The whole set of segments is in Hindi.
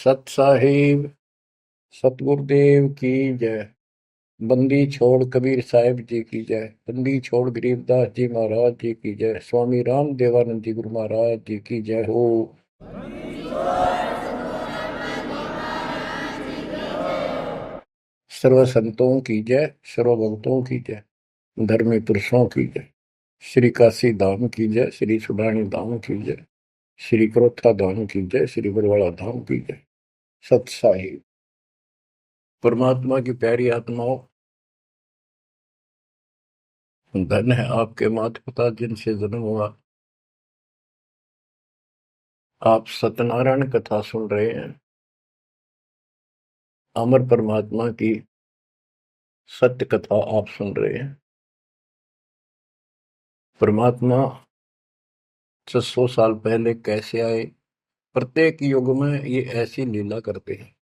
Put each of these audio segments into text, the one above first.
सत साहिब सतगुरुदेव की जय। बंदी छोड़ कबीर साहिब जी की जय। बंदी छोड़ गरीबदास जी महाराज जी की जय। स्वामी राम देवानंद जी गुरु महाराज जी की जय हो। सर्व संतों की जय, सर्व भक्तों की जय, धर्मी पुरुषों की जय। श्री काशी धाम की जय, श्री सुडानी धाम की जय, श्री क्रोथा धाम की जय, श्री बरवाड़ा धाम की जय। सत साहिब परमात्मा की प्यारी आत्माओं, धन है आपके माता पिता जिनसे जन्म हुआ। आप सत्यनारायण कथा सुन रहे हैं। अमर परमात्मा की सत्य कथा आप सुन रहे हैं। परमात्मा 600 साल पहले कैसे आए, प्रत्येक युग में ये ऐसी लीला करते हैं।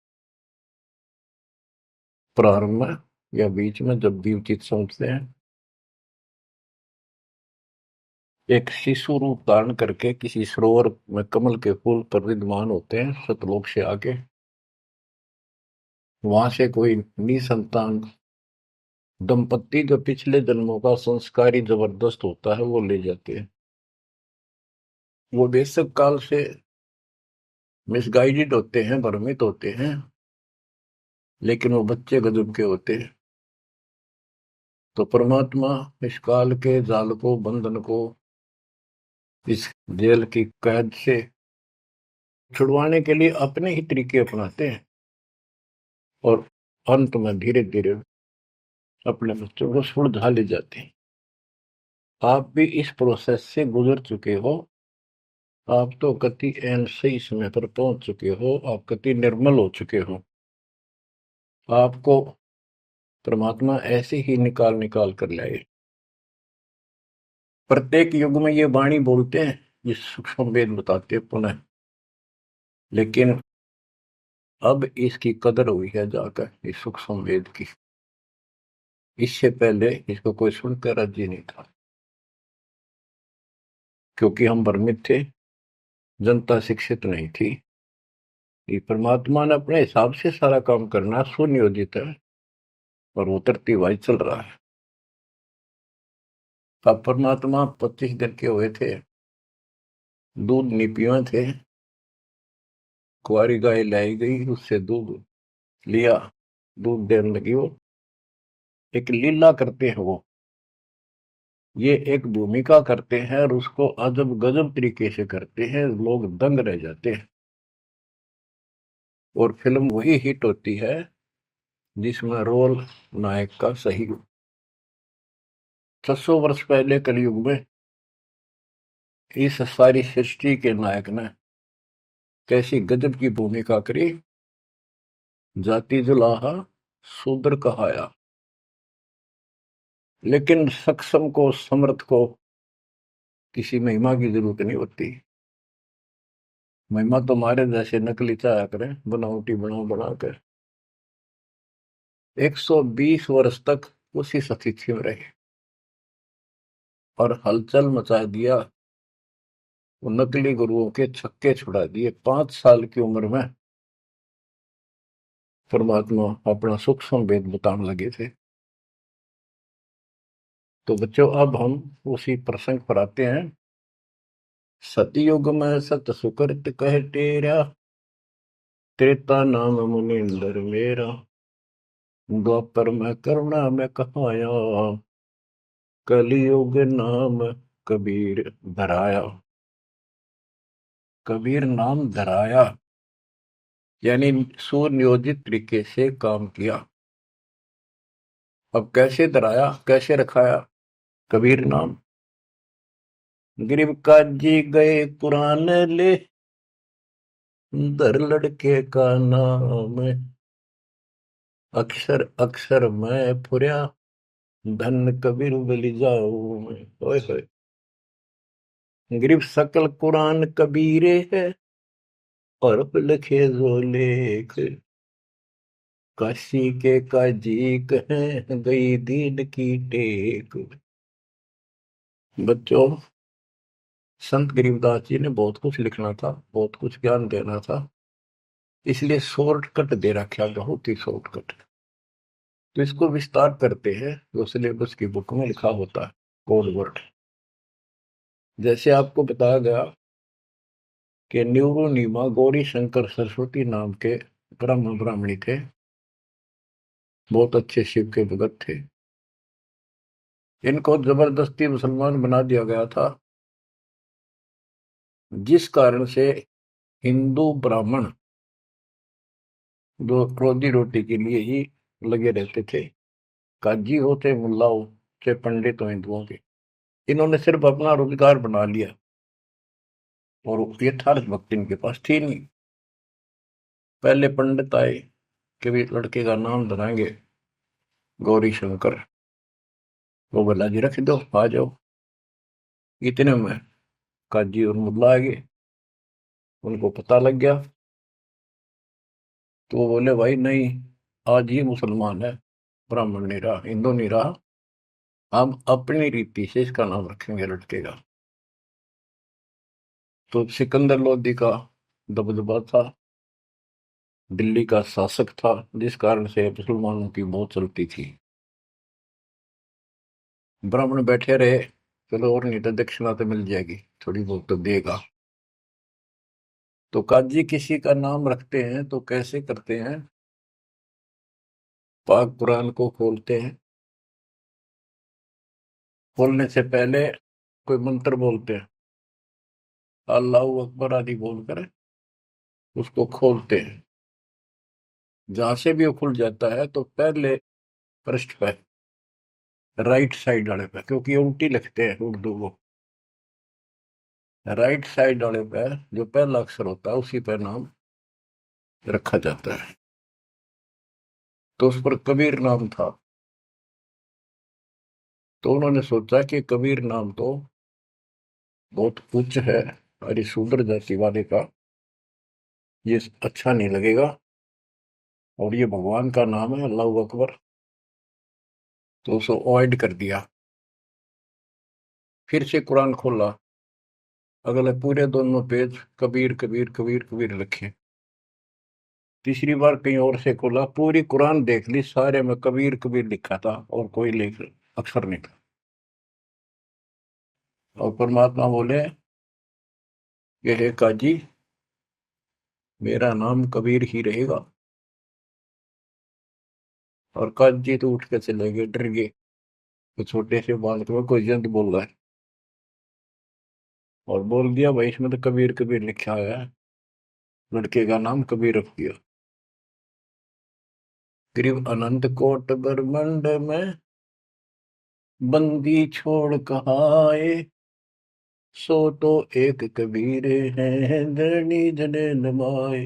प्रारंभ में या बीच में जब भी उचित समझते हैं, एक शिशु रूप धारण करके किसी सरोवर में कमल के फूल पर विद्यमान होते हैं। सतलोक से आके वहां से कोई निसंतान दंपत्ति जो पिछले जन्मों का संस्कारी जबरदस्त होता है वो ले जाते हैं। वो बेशक काल से मिसगाइडेड होते हैं, भ्रमित होते हैं, लेकिन वो बच्चे गजब के होते हैं। तो परमात्मा इस काल के जाल को, बंधन को, इस जेल की कैद से छुड़वाने के लिए अपने ही तरीके अपनाते हैं और अंत में धीरे धीरे अपने बच्चों को सुलझा ले जाते हैं। आप भी इस प्रोसेस से गुजर चुके हो। आप तो कति एन सही समय पर पहुंच चुके हो। आप कति निर्मल हो चुके हो। आपको परमात्मा ऐसे ही निकाल निकाल कर लाए। प्रत्येक युग में ये वाणी बोलते हैं, ये सूक्ष्म वेद बताते हैं पुनः, लेकिन अब इसकी कदर हुई है जाकर इस सूक्ष्म वेद की। इससे पहले इसको कोई सुनकर राजी नहीं था, क्योंकि हम भ्रमित थे, जनता शिक्षित नहीं थी। ये परमात्मा ने अपने हिसाब से सारा काम करना सुनियोजित है और उतरती हुआ चल रहा है। अब परमात्मा 25 दिन के हुए थे, दूध नहीं पिए थे। कुंवारी गाय लाई गई, उससे दूध लिया, दूध देने लगी। वो एक लीला करते हैं, वो ये एक भूमिका करते हैं और उसको अजब गजब तरीके से करते हैं, लोग दंग रह जाते हैं। और फिल्म वही हिट होती है जिसमें रोल नायक का सही हो। 600 वर्ष पहले कलयुग में इस सारी सृष्टि के नायक ने कैसी गजब की भूमिका करी। जाति जुलाहा शूद्र कहाया, लेकिन सक्षम को, समर्थ को किसी महिमा की जरूरत नहीं होती। महिमा तो हमारे जैसे नकली चाया करें, बनावटी बना कर 120 वर्ष तक उसी स्थिति में रहे और हलचल मचा दिया। वो नकली गुरुओं के छक्के छुड़ा दिए। 5 साल की उम्र में परमात्मा अपना सूक्ष्म वेद बताने लगे थे। तो बच्चों, अब हम उसी प्रसंग पर आते हैं। सतयुग में सत सुकृत कह टेरा, त्रेता नाम मुनिंदर मेरा, द्वापर में करुणा में कहाया, कलियुग नाम कबीर धराया। कबीर नाम धराया यानी सुनियोजित तरीके से काम किया। अब कैसे धराया, कैसे रखाया कबीर नाम? गरीब काजी गए कुरान ले, दर लड़के का नाम, अक्षर अक्षर मैं फुर्या, धन कबीर बलि जाऊं मैं। ओए होए, गरीब सकल कुरान कबीरे है, और लिखे जो लेख, काशी के काजी कहें गई दीन की टेक। बच्चों, संत गरीबदास जी ने बहुत कुछ लिखना था, बहुत कुछ ज्ञान देना था, इसलिए शॉर्टकट दे रखा, बहुत ही शॉर्टकट। तो इसको विस्तार करते हैं जो सिलेबस की बुक में लिखा होता है, कोड वर्ड। जैसे आपको बताया गया कि न्यूरोनीमा गौरी शंकर सरस्वती नाम के ब्राह्मणी थे, बहुत अच्छे शिव के भगत थे। इनको जबरदस्ती मुसलमान बना दिया गया था, जिस कारण से हिंदू ब्राह्मण जो रोजी रोटी के लिए ही लगे रहते थे, काजी हो चाहे मुल्ला हो चाहे पंडित हो हिंदुओं के, इन्होंने सिर्फ अपना रोजगार बना लिया और यथार्थ भक्ति इनके पास थी नहीं। पहले पंडित आए कि भी लड़के का नाम धराएंगे गौरी शंकर, वो बोला जी रख दो, आ जाओ। इतने में काजी और मुल्ला आ गए, उनको पता लग गया, तो वो बोले भाई नहीं, आज ही मुसलमान है, ब्राह्मण नहीं रहा, हिंदू नहीं रहा, हम अपनी रीति से इसका नाम रखेंगे लड़के का। तो सिकंदर लोदी का दबदबा था, दिल्ली का शासक था, जिस कारण से मुसलमानों की बहुत चलती थी। ब्राह्मण बैठे रहे, चलो और नहीं तो दक्षिणा तो मिल जाएगी, थोड़ी बहुत तो देगा। तो काजी किसी का नाम रखते हैं तो कैसे करते हैं, पाक कुरान को खोलते हैं, खोलने से पहले कोई मंत्र बोलते हैं, अल्लाहू अकबर आदि बोलकर उसको खोलते हैं। जहां से भी वो खुल जाता है तो पहले पृष्ठ पे, राइट साइड वाले पे, क्योंकि ये उल्टी लिखते हैं उर्दू को, राइट साइड वाले पे जो पहला अक्षर होता है उसी पे नाम रखा जाता है। तो उस पर कबीर नाम था। तो उन्होंने सोचा कि कबीर नाम तो बहुत उच्च है और ये शूद्र जाति वाले का, ये अच्छा नहीं लगेगा, और ये भगवान का नाम है अल्लाह अकबर, तो उसको अवॉइड कर दिया। फिर से कुरान खोला, अगले पूरे दोनों पेज कबीर कबीर कबीर कबीर लिखे। तीसरी बार कहीं और से खोला, पूरी कुरान देख ली, सारे में कबीर कबीर लिखा था और कोई लेख अक्षर नहीं था। और परमात्मा बोले ये है काजी, मेरा नाम कबीर ही रहेगा। और काजी तो उठ के चले गए, डर गए, तो छोटे से बालक में कोई जंत बोल रहा है, और बोल दिया भाई इसमें तो कबीर कबीर लिखा है, लड़के का नाम कबीर रख दिया। करीब अनंत कोट ब्रह्मंड में बंदी छोड़ कहाए, सो तो एक कबीर है धरणी जने नमाए।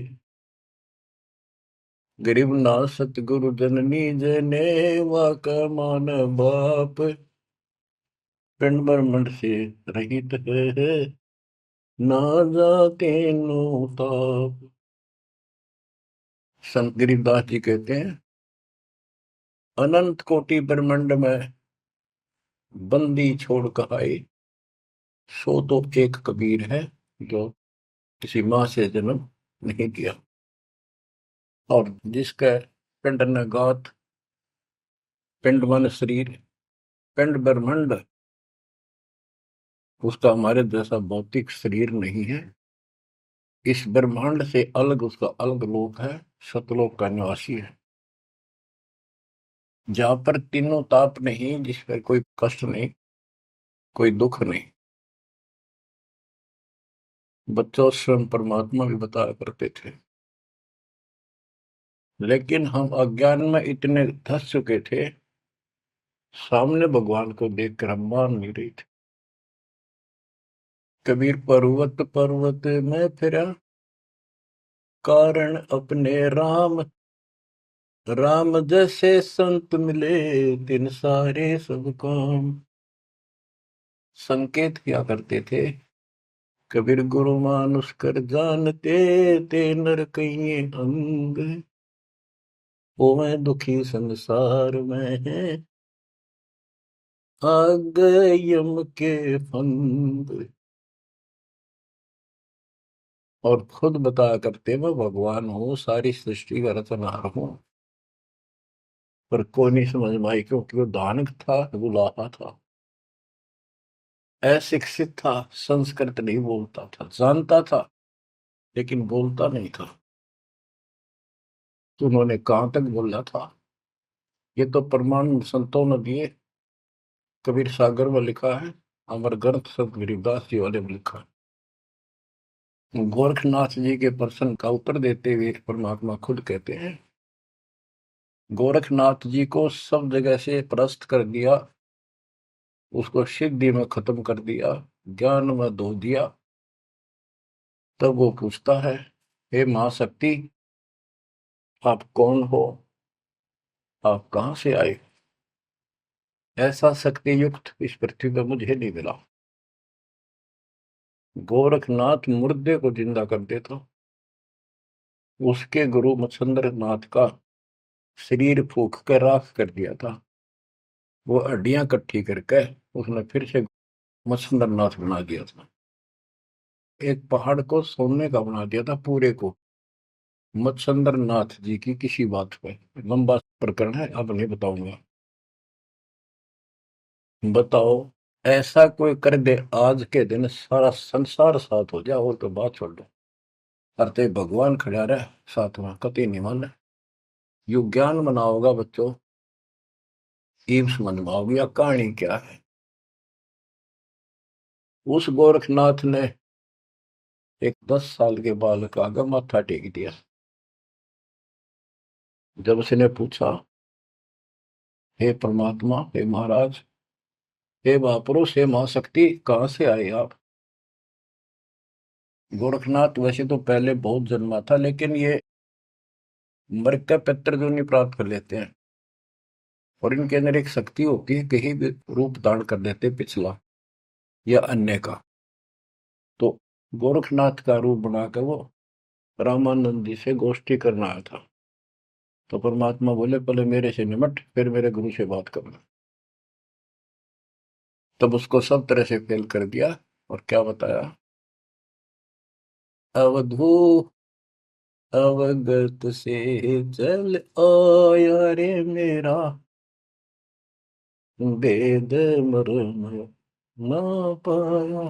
गरीब ना सतगुरु जननी जने वाका मान बाप, पिंड ब्रह्मंड से रहित है ना जाते नो ताप। संत गरीबदास जी कहते हैं, अनंत कोटि ब्रह्मंड में बंदी छोड़ कर आए, सो तो एक कबीर है जो किसी माँ से जन्म नहीं किया। और जिसका पिंड न गात, पिंड मन शरीर, पिंड ब्रह्मंड, उसका हमारे जैसा भौतिक शरीर नहीं है, इस ब्रह्मांड से अलग उसका अलग लोक है, सतलोक का निवासी है, जहां पर तीनों ताप नहीं, जिस पर कोई कष्ट नहीं, कोई दुख नहीं। बच्चों स्वयं परमात्मा भी बताया करते थे, लेकिन हम अज्ञान में इतने धस चुके थे, सामने भगवान को देखकर हम मान नहीं रहे थे। कबीर पर्वत पर्वत में फिरा, कारण अपने राम, राम जैसे संत मिले तिन सारे सब काम। संकेत किया करते थे, कबीर गुरु मानुष कर जानते, ते नर कहिए अंग, वो मैं दुखी संसार में है, आ गए यम के फंद। और खुद बताया करते मैं भगवान हूँ, सारी सृष्टि का रचनहार हूँ। पर कोई नहीं समझ में आई, क्योंकि वो दानक था, बुलाहा था, अशिक्षित था, संस्कृत नहीं बोलता था, जानता था लेकिन बोलता नहीं था। तो उन्होंने कहां तक बोला था, ये तो प्रमाण संतों ने दिए। कबीर सागर में लिखा है, अमर ग्रंथ संत गरीबदास जी वाले में लिखा है। गोरखनाथ जी के प्रश्न का उत्तर देते हुए परमात्मा खुद कहते हैं, गोरखनाथ जी को सब जगह से परास्त कर दिया, उसको सिद्धि में खत्म कर दिया, ज्ञान में धो दिया। तब वो पूछता है, हे महाशक्ति, आप कौन हो, आप कहां से आए? ऐसा शक्ति युक्त इस पृथ्वी पर मुझे नहीं मिला। गोरखनाथ मुर्दे को जिंदा कर देता, उसके गुरु मच्छंद्र नाथ का शरीर फूक कर राख कर दिया था। वो हड्डियां इकट्ठी करके उसने फिर से मच्छंद्र नाथ बना दिया था। एक पहाड़ को सोने का बना दिया था पूरे को, मच्छंद्र नाथ जी की किसी बात पे। लंबा प्रकरण है, अब नहीं बताऊंगा। बताओ, ऐसा कोई कर दे आज के दिन सारा संसार साथ हो जाए, और तो बात छोड़ दो। अरे भगवान खड़ा रहे साथ में, कति नहीं माने। यू ज्ञान मनाओगा बच्चों, ईव समझ में आओगी या कहानी क्या है। उस गोरखनाथ ने एक 10 साल के बालक आगे माथा टेक दिया। जब उसने पूछा, हे परमात्मा, हे महाराज, हे महापुरुष, हे महाशक्ति, कहाँ से आए आप? गोरखनाथ वैसे तो पहले बहुत जन्मा था, लेकिन ये मर का पितृ जो नहीं प्राप्त कर लेते हैं, और इनके अंदर एक शक्ति होती है, कहीं भी रूप धारण कर लेते पिछला या अन्य का। तो गोरखनाथ का रूप बनाकर वो रामानंद जी से गोष्ठी करना आया था। तो परमात्मा बोले, पहले मेरे से निमट, फिर मेरे गुरु से बात करना। तब उसको सब तरह से फेल कर दिया, और क्या बताया, अवधू अवगत से चल आया रे मेरा, वेद मर्म ना पाया।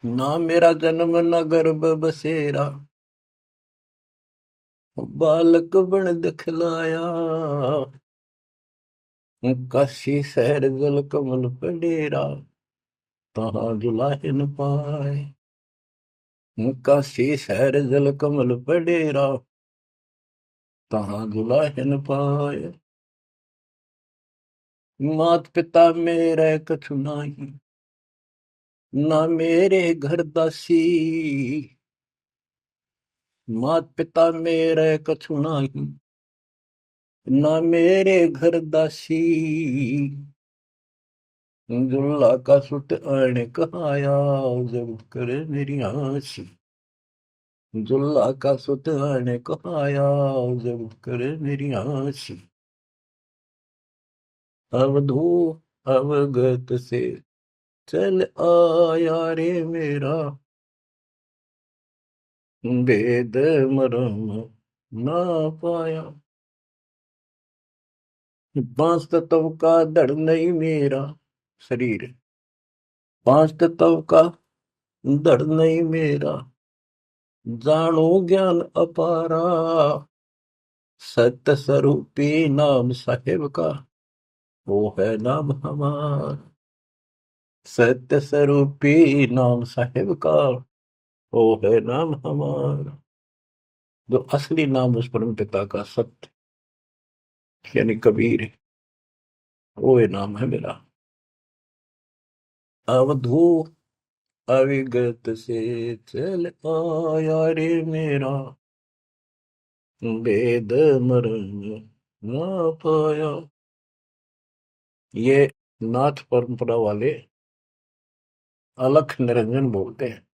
ना मेरा जन्म न गर्भ बसेरा, बालक बन दिखलाया। काशी शहर जल कमल पडेरा, तहाँ दुलाहिन पाए। काशी शहर जल कमल पडेरा, तहाँ दुलाहिन पाए। मात पिता मेरे कछु नाही, ना मेरे घर दासी। मात पिता मेरे कछु नाही, ना मेरे घर दासी। दुल्ला का सुत आने कहाया, जब करे मेरी आसी। जुल्ला का सुत आने कहाया, जब करे मेरी आसी। अवधू अवगत से चल आया रे मेरा, वेद मरम ना पाया। 5 तत्व का धड़ नहीं मेरा शरीर, 5 तत्व का धड़ नहीं मेरा। जानो ज्ञान अपारा, सत्य स्वरूपी नाम साहेब का, वो है नाम हमारा। सत्य स्वरूपी नाम साहेब का, वो है नाम हमारा। जो असली नाम उस परम पिता का सत्य यानी कबीर है, वो ये नाम है मेरा। अवधू अविगत से चल आया रे मेरा, वेद मरण ना पाया। ये नाथ परंपरा वाले अलख निरंजन बोलते हैं,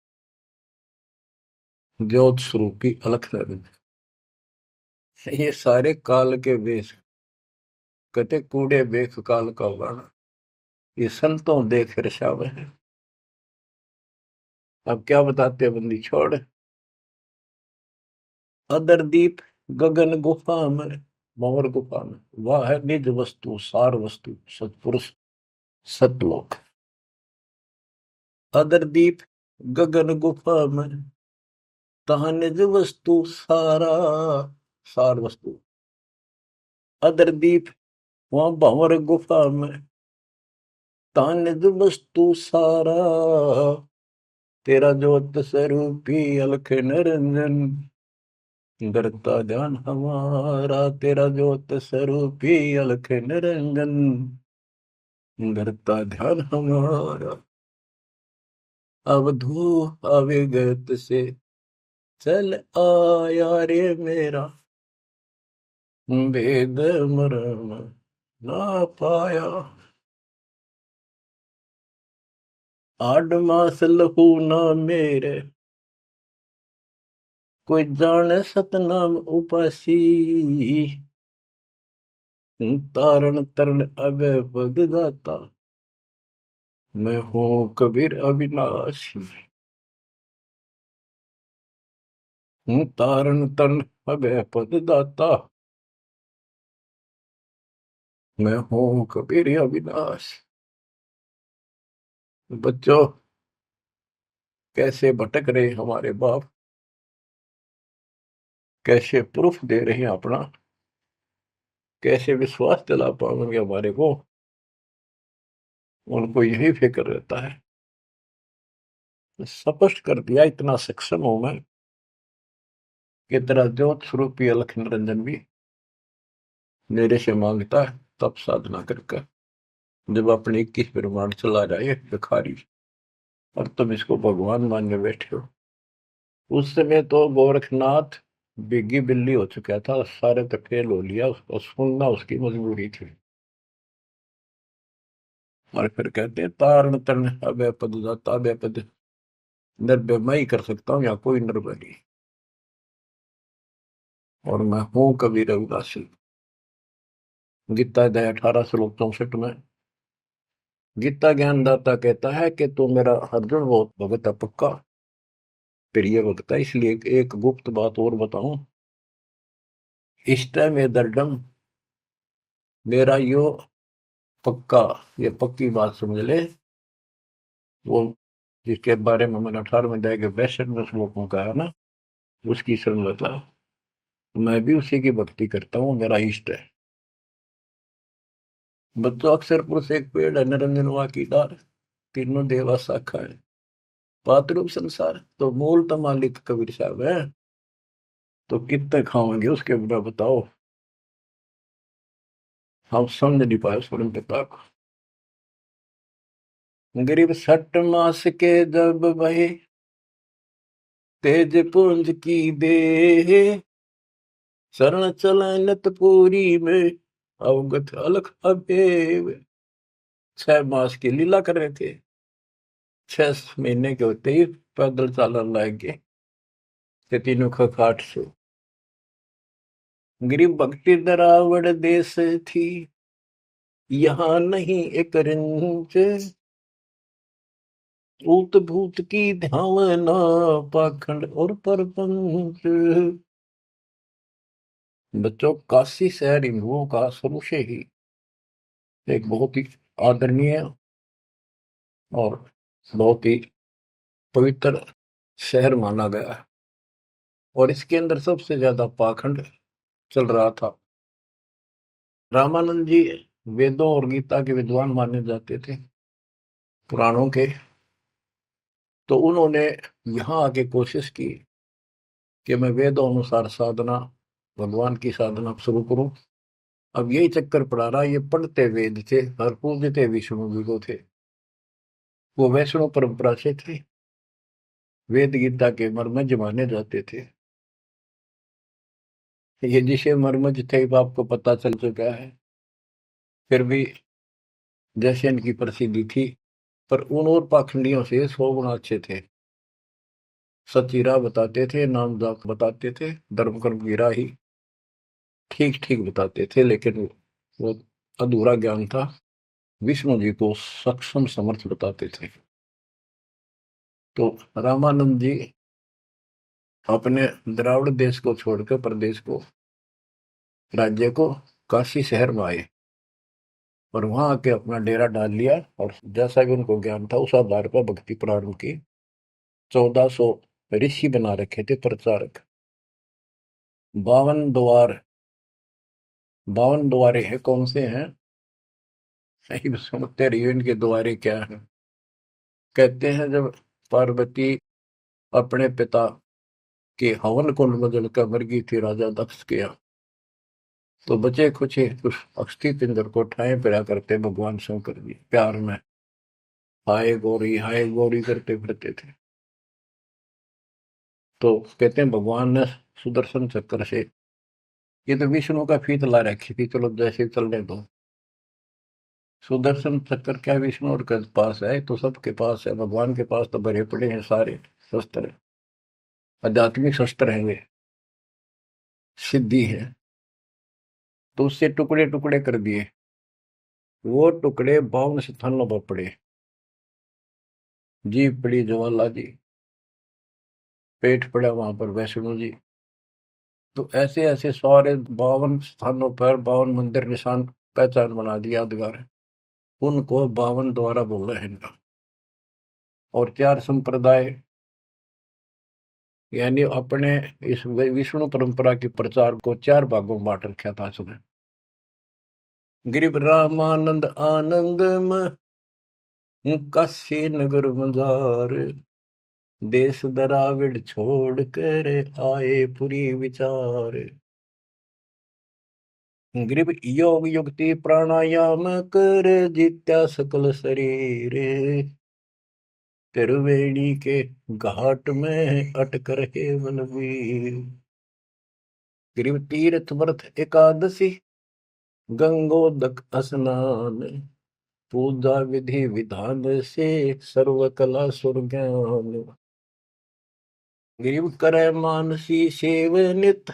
ज्योत स्वरूपी अलख निरंजन। ये सारे काल के वेश, कहते कूड़े बेख काल का वाणा, ये संतों देख रशाव है। अब क्या बताते हैं बंदी छोड़। अदर दीप गगन गुफा में, भंवर गुफा में, वह है निज वस्तु सार वस्तु सतपुरुष सतलोक। अदर दीप गगन गुफा में, तहाँ निज वस्तु सारा सार वस्तु। अदर दीप वहां भंवर गुफा में, तहाँ निज वस्तु सारा। तेरा ज्योत स्वरूपी अलख निरंजन, करता ध्यान हमारा। तेरा ज्योत स्वरूपी अलख निरंजन, करता ध्यान हमारा। अवधू अविगत से चल आया रे मेरा, भेद मरम ना पाया। आठ मास लहू ना मेरे, कोई जाने सतनाम उपासी। तारण तरण अभय भगदाता, मैं हूँ कबीर अविनाशी। हूँ तारण तरण अभय पददाता, मैं हूँ कबीर अविनाशी। बच्चों, कैसे भटक रहे हमारे बाप, कैसे प्रूफ दे रहे हैं अपना, कैसे विश्वास दिला पाएंगे हमारे को। उनको यही फिक्र रहता है। स्पष्ट कर दिया, इतना सक्षम हूं मैं कि तेरा ज्योत स्वरूपी अलख निरंजन भी मेरे से मांगता है तब साधना करके। जब अपने 21 ब्रह्मांड चला जाए भिखारी, और तुम इसको भगवान मानने बैठे हो। उस समय तो गोरखनाथ बिग्गी बिल्ली हो चुका था, सारे तक फेल हो लिया, उसको सुनना उसकी मजबूरी थी। और फिर कहते हैं तारण तरण अभय पद दाता, अभय पद निर्भय मैं ही कर सकता हूँ, या कोई निर्भय नहीं। और मैं हूं कबीर रविदासी। गीता अध्याय 18 श्लोक 64 में गीता ज्ञानदाता कहता है कि तू मेरा अर्जुन बहुत भगत है पक्का, प्रिय भगत है। इसलिए एक गुप्त बात और बताऊं, इष्ट में दर्डम, मेरा यो पक्का, ये पक्की बात समझ ले। वो जिसके बारे में मैंने 18वें अध्याय के 62वें श्लोक में कहा ना, उसकी संगता मैं भी उसी की भक्ति करता हूँ, मेरा इष्ट है। बच्चों, अक्षर पुरुष एक पेड़ है, निरंजन वा की डार, तीनों देवा शाखा है, पातरूप संसार। तो मूल तो मालिक कबीर साहब है, तो कितने खाओगे उसके बिना बताओ। हम समझ नहीं पाए स्वयं पिता को। गरीब 60 मास के जब भय, तेज पुंज की दे, शरण चलनत पूरी में, अवगत अलख अबेव। 6 मास की लीला कर रहे थे, 6 महीने के होते ही पैदल चालन लग गए ते तीनों खाट से। गरीब भक्ति दरावड़ देश थी, यहाँ नहीं एक रिंच, ऊत भूत की ध्यावना, पाखंड और परपंच। बच्चों, काशी शहर हिंदुओं का शुरू से ही एक बहुत ही आदरणीय और बहुत ही पवित्र शहर माना गया है। और इसके अंदर सबसे ज्यादा पाखंड चल रहा था। रामानंद जी वेदों और गीता के विद्वान माने जाते थे, पुराणों के। तो उन्होंने यहाँ आके कोशिश की कि मैं वेदों अनुसार साधना, भगवान की साधना शुरू करूं। अब यही चक्कर पड़ा रहा, ये पढ़ते वेद थे और पूजते विष्णु जी को थे। वो वैष्णव परंपरा से थे, वेद गीता के मर्मज्ञ माने जाते थे। ये जिसे मर्मज्ञ थे वो आपको पता चल चुका है। फिर भी जैसे इनकी प्रसिद्धि थी, पर उन और पाखंडियों से 100 गुना अच्छे थे। सच्ची राह बताते थे, नाम जाप बताते थे, धर्म कर्म की राह ही ठीक ठीक बताते थे। लेकिन वो अधूरा ज्ञान था, विष्णु जी को सक्षम समर्थ बताते थे। तो रामानंद जी अपने द्राविड़ देश को छोड़कर प्रदेश को, राज्य को, काशी शहर में आए और वहां आके अपना डेरा डाल लिया। और जैसा भी उनको ज्ञान था उस आधार पर भक्ति प्रारंभ की। 1400 ऋषि बना रखे थे प्रचारक। 52 द्वार, 52 द्वारे हैं, कौन से हैं नहीं समझते रहिए इनके द्वारे क्या है। कहते हैं जब पार्वती अपने पिता के हवन कुंड में जलकर मर गई थी राजा दक्ष के यहाँ, तो बचे कुछ उस अस्थि पिंजर को ठाए फिरा करते भगवान शंकर जी प्यार में हाय गौरी करते फिरते थे। तो कहते हैं भगवान ने सुदर्शन चक्र से, ये तो विष्णु का फीत ला रखी थी, चलो जैसे चलने दो। सुदर्शन चक्र क्या विष्णु के पास है, तो सबके पास है, भगवान के पास तो भरे पड़े हैं सारे शस्त्र, आध्यात्मिक शस्त्र हैं वे, सिद्धि है। तो उससे टुकड़े टुकड़े कर दिए, वो टुकड़े 52 स्थानों पर पड़े। जीभ पड़ी ज्वाला जी, पेट पड़ा वहां पर वैष्णो जी। तो ऐसे ऐसे सारे 52 स्थानों पर 52 मंदिर निशान पहचान बना दिया यादगार है। उनको 52 द्वारा बोल रहे हैं। और 4 संप्रदाय, यानी अपने इस विष्णु परंपरा के प्रचार को 4 भागों में बांट रखा था उसने। गिरिव रामानंद आनंद काशी नगर मजार, देश दराविड छोड़ कर आए पुरी विचार। ग्रीब योग युक्ति प्राणायाम कर जित्या सकल शरीर, त्रिवेणी के घाट में अटक रहे बलवीर। ग्रीब तीर्थ व्रत एकादशी, गंगोदक स्नान, पूजा विधि विधान से सर्व कला सुर ज्ञान। ग्रीब करे मानसी सेव नित,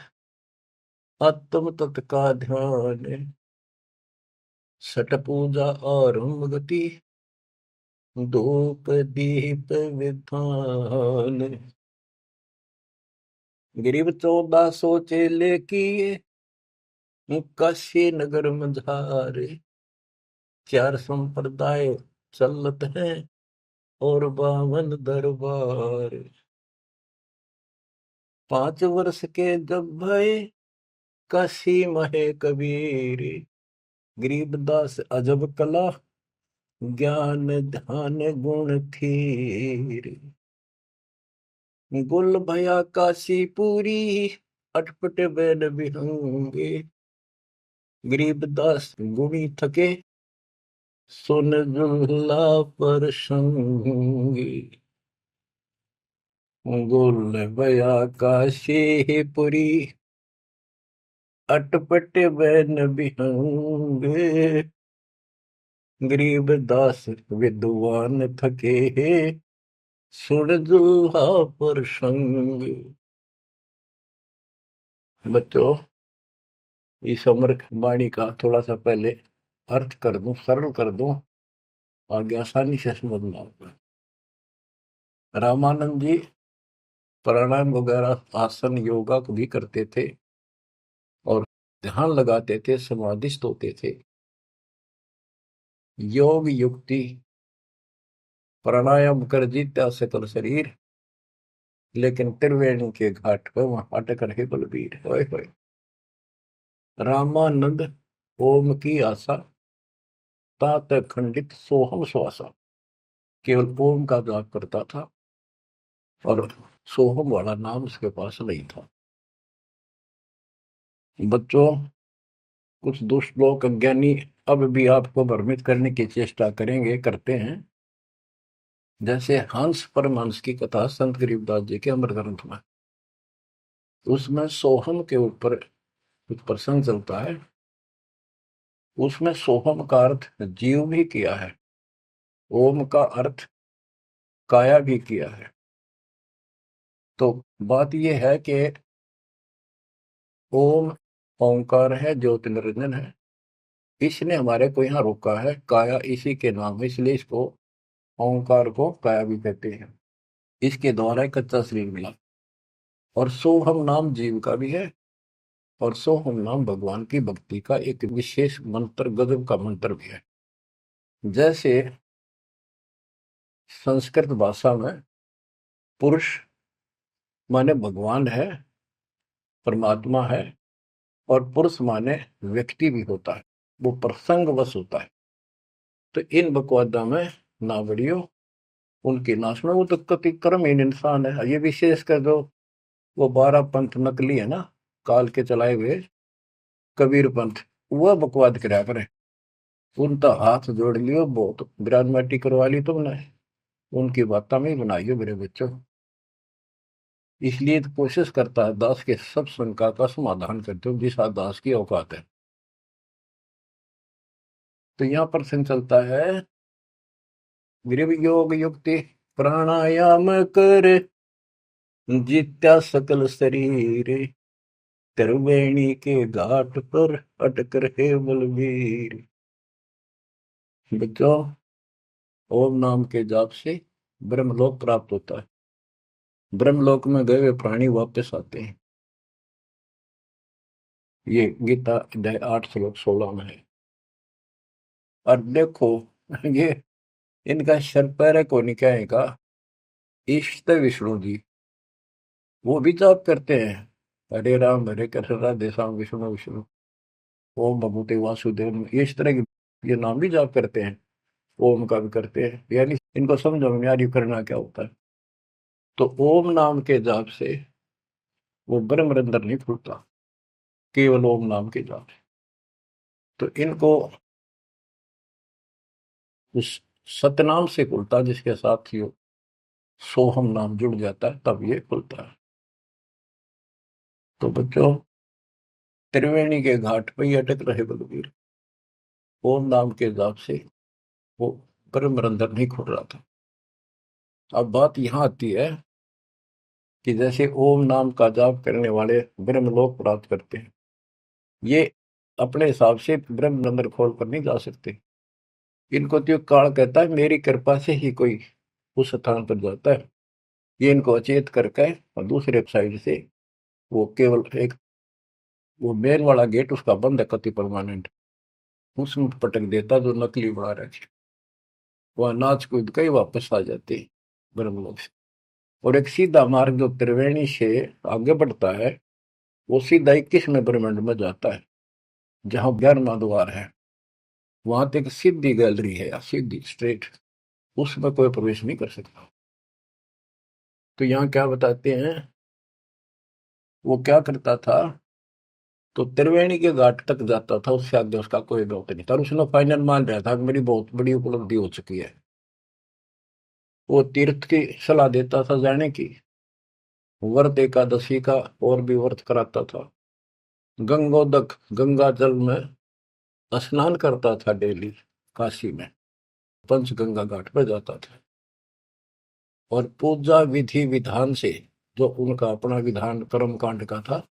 आत्म तत् का ध्यान, सट पूजा और गति, धूप दीप विधान। गरीब 1400 चेले किए, काशी नगर मझारे, 4 संप्रदाय चलत हैं और 52 दरबार। 5 वर्ष के जब भय काशी महे कबीर, गरीबदास अजब कला ज्ञान ध्यान गुण थीर। गुल भया काशी पूरी, अटपट बैन बिहंगे, गरीबदास गुणी थके सुन जुल्ला पर संगी। गुल भया काशी पुरी, अटपट बैन बिहंगे, गरीबदास विद्वान थके सुन जुल्हा पर संग। बच्चों, इस अमर वाणी का थोड़ा सा पहले अर्थ कर दूं, सरल कर दूं, आगे आसानी से समझना होगा। रामानंद जी प्राणायाम वगैरह आसन योगा को भी करते थे और ध्यान लगाते थे, समाधिस्थ होते थे। योग युक्ति प्राणायाम कर जीता सकल शरीर, लेकिन त्रिवेणी के घाट पर वहां अटक रहे बलबीर। होए होए। रामानंद ओम की आशा, तात खंडित सोहम श्वासा, केवल ओम का जाप करता था और सोहम वाला नाम उसके पास नहीं था। बच्चों, कुछ दुष्ट लोग अज्ञानी अब भी आपको भ्रमित करने की चेष्टा करेंगे, करते हैं। जैसे हंस परमहंस की कथा संत गरीबदास जी के अमर ग्रंथ में, उसमें सोहम के ऊपर कुछ प्रसंग चलता है। उसमें सोहम का अर्थ जीव भी किया है, ओम का अर्थ काया भी किया है। तो बात यह है कि ओम ओंकार है, ज्योति निरंजन है। इसने हमारे को यहाँ रोका है, काया इसी के नाम है, इसलिए इसको ओंकार को काया भी कहते हैं। इसके द्वारा एक कच्चा शरीर मिला। और सोहम नाम जीव का भी है, और सोहम नाम भगवान की भक्ति का एक विशेष मंत्र, गजब का मंत्र भी है। जैसे संस्कृत भाषा में पुरुष माने भगवान है, परमात्मा है, और पुरुष माने व्यक्ति भी होता है, वो प्रसंगवश होता है। तो इन बकवादा में ना बढ़ियो, उनकी ना सुनो, वो तो कति कर्महीन इंसान है। ये विशेष कर जो वो 12 पंथ नकली है ना, काल के चलाए हुए कबीर पंथ, वह बकवाद करा करे। उनका हाथ जोड़ लियो, बहुत ग्रानमेटी करवा ली तुमने, उनकी बात में ही बनाइयो मेरे बच्चों। इसलिए तो कोशिश करता है दास के सब शंका का समाधान करते हो जिस दास की औकात है। तो यहाँ पर प्रश्न चलता है, गृह योग युक्ति प्राणायाम कर, जित्या सकल शरीर, त्रिवेणी के घाट पर अटक रहे बलवीर। बच्चों, ओम नाम के जाप से ब्रह्मलोक प्राप्त होता है। ब्रह्मलोक में गए हुए प्राणी वापस आते हैं। ये गीता अध्याय 8 श्लोक 16 में है। और देखो, ये इनका शर पैर है कोनी क्या का इष्ट विष्णु जी, वो भी जाप करते हैं, हरे राम हरे कृष्ण राधे श्याम विष्णु विष्णु ओम भगवते वासुदेव, ये इस तरह के ये नाम भी जाप करते हैं, ओम का भी करते हैं। यानी इनको समझो में यार ये करना क्या होता है। तो ओम नाम के जाप से वो ब्रह्म रंध्र नहीं खुलता, केवल ओम नाम के जाप से। तो इनको उस सतनाम से खुलता, जिसके साथ ही सोहम नाम जुड़ जाता है, तब ये खुलता है। तो बच्चों, त्रिवेणी के घाट पर ही अटक रहे बलवीर, ओम नाम के जाप से वो ब्रह्म रंध्र नहीं खुल रहा था। अब बात यहां आती है कि जैसे ओम नाम का जाप करने वाले ब्रह्मलोक प्राप्त करते हैं, ये अपने हिसाब से ब्रह्म रंध्र खोल कर नहीं जा सकते। इनको तो काल कहता है मेरी कृपा से ही कोई उस स्थान पर जाता है। ये इनको अचेत करके और दूसरे साइड से वो केवल एक वो मेन वाला गेट उसका बंद है कति परमानेंट, उसमें पटक देता जो नकली बना रखे, वह नाच कूद के ही वापस आ जाते हैं ब्रह्मलोक से। और एक सीधा मार्ग जो त्रिवेणी से आगे बढ़ता है, वो सीधा 21वें ब्रह्मांड में जाता है, जहां 11वां द्वार है। वहां तक सीधी गैलरी है, या सीधी स्ट्रेट, उसमें कोई प्रवेश नहीं कर सकता। तो यहाँ क्या बताते हैं, वो क्या करता था, तो त्रिवेणी के घाट तक जाता था, उससे आगे उसका कोई दौत नहीं था। और उसने फाइनल मान रहा था कि मेरी बहुत बड़ी उपलब्धि हो चुकी है। वो तीर्थ की सलाह देता था जाने की, व्रत एकादशी का और भी व्रत कराता था, गंगोदक गंगा जल में स्नान करता था डेली, काशी में पंचगंगा घाट पर जाता था। और पूजा विधि विधान से, जो उनका अपना विधान कर्म कांड का था,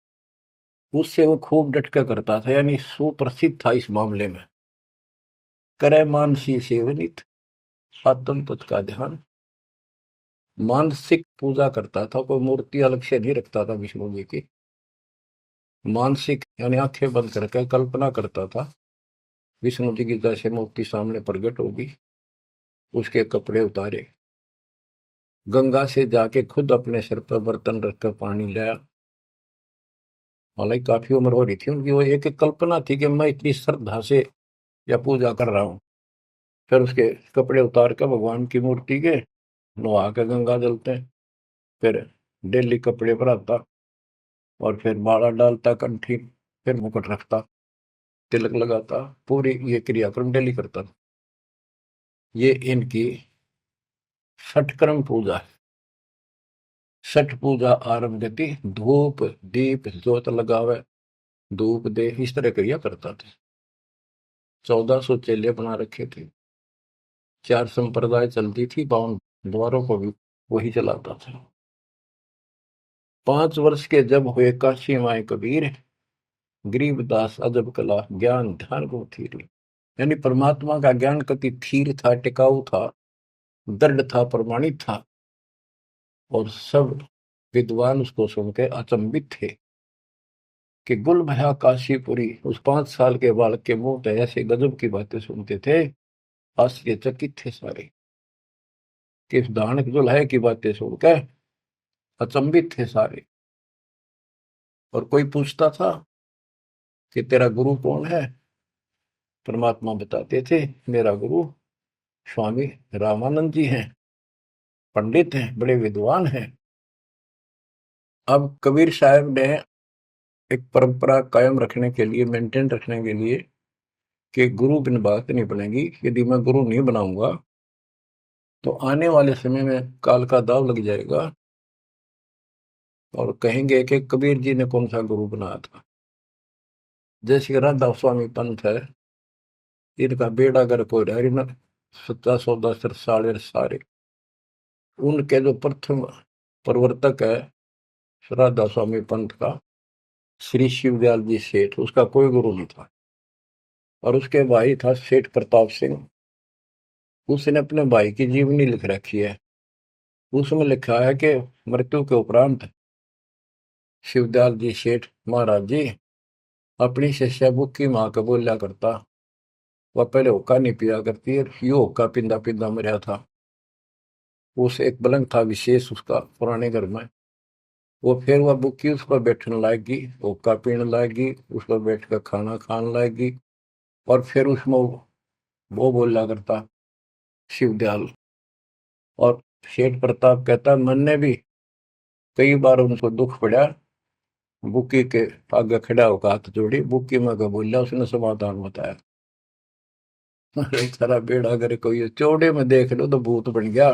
उससे वो खूब डटका करता था, यानी सुप्रसिद्ध था इस मामले में। करे मानसी सेवनित, आत्म तुझ का ध्यान, मानसिक पूजा करता था, कोई मूर्ति अलग से नहीं रखता था विष्णु जी की। मानसिक यानी आंखें बंद करके कल्पना करता था विष्णु जी की जैसे मूर्ति सामने प्रकट होगी, उसके कपड़े उतारे, गंगा से जाके खुद अपने सिर पर बर्तन रखकर पानी लाया। हालांकि काफी उम्र हो रही थी उनकी, वो एक एक कल्पना थी कि मैं इतनी श्रद्धा से या पूजा कर रहा हूँ। फिर उसके कपड़े उतार कर भगवान की मूर्ति के नहा के गंगा जलते हैं, फिर डेली कपड़े पर आता, और फिर माला डालता कंठी, फिर मुकुट रखता, तिलक लगाता, पूरी ये क्रियाक्रम डेली करता। ये इनकी षटक्रम पूजा है। छठ पूजा आरंभ गति, धूप दीप ज्योत लगावे, धूप दे, इस तरह क्रिया करता था। 1400 चेले बना रखे थे, 4 संप्रदाय चलती थी, 52 द्वारों को भी वही चलाता था। 5 वर्ष के जब हुए काशी माए कबीर, गरीबदास अजब कला ज्ञान ध्यान को थीर। यानी परमात्मा का ज्ञान कति थीर था, टिकाऊ था, दृढ़ था, प्रमाणित था। और सब विद्वान उसको सुन के अचंभित थे कि गुल भया काशीपुरी। उस 5 साल के बालक के मुंह पे ऐसे गजब की बातें सुनते थे, आश्चर्यचकित थे सारे कि इस दानक दुल्हे की बातें सुनकर अचंभित थे सारे। और कोई पूछता था कि तेरा गुरु कौन है? परमात्मा बताते थे, मेरा गुरु स्वामी रामानंद जी हैं, पंडित हैं, बड़े विद्वान हैं। अब कबीर साहब ने एक परंपरा कायम रखने के लिए, मेंटेन रखने के लिए, कि गुरु बिन बात नहीं बनेगी, यदि मैं गुरु नहीं बनाऊंगा तो आने वाले समय में काल का दाव लग जाएगा और कहेंगे कि कबीर जी ने कौन सा गुरु बनाया था। जैसे राधा स्वामी पंथ है, इनका बेड़ा गर्क हो रहा है, इन 1710 साले सारे। उनके जो प्रथम प्रवर्तक है राधा स्वामी पंथ का, श्री शिवदयाल जी सेठ, उसका कोई गुरु नहीं था। और उसके भाई था सेठ प्रताप सिंह, उसने अपने भाई की जीवनी लिख रखी है। उसमें लिखा है कि मृत्यु के उपरांत शिवदयाल जी सेठ महाराज जी अपनी शिष्या बुक्की माँ को बोलिया करता, वह पहले हुक्का नहीं पिया करती, यो हुक्का पिंदा पिंदा मरा था। उस एक पलंग था विशेष उसका पुराने घर में, वो फिर वह बुक्की उस पर बैठने लाएगी, हुक्का पीने लाएगी, उस पर बैठ कर खाना खाने लाएगी। और फिर उसमें वो बोला करता शिवदयाल। और सेठ प्रताप कहता, मन ने भी कई बार उनको दुख पड़ा, बुक्की के आगे खड़ा होकर हाथ जोड़ी, बुक्की में का बोला, उसने समाधान बताया। अरे सारा बेड़ा अगर कोई चौड़े में देख लो तो भूत बन गया।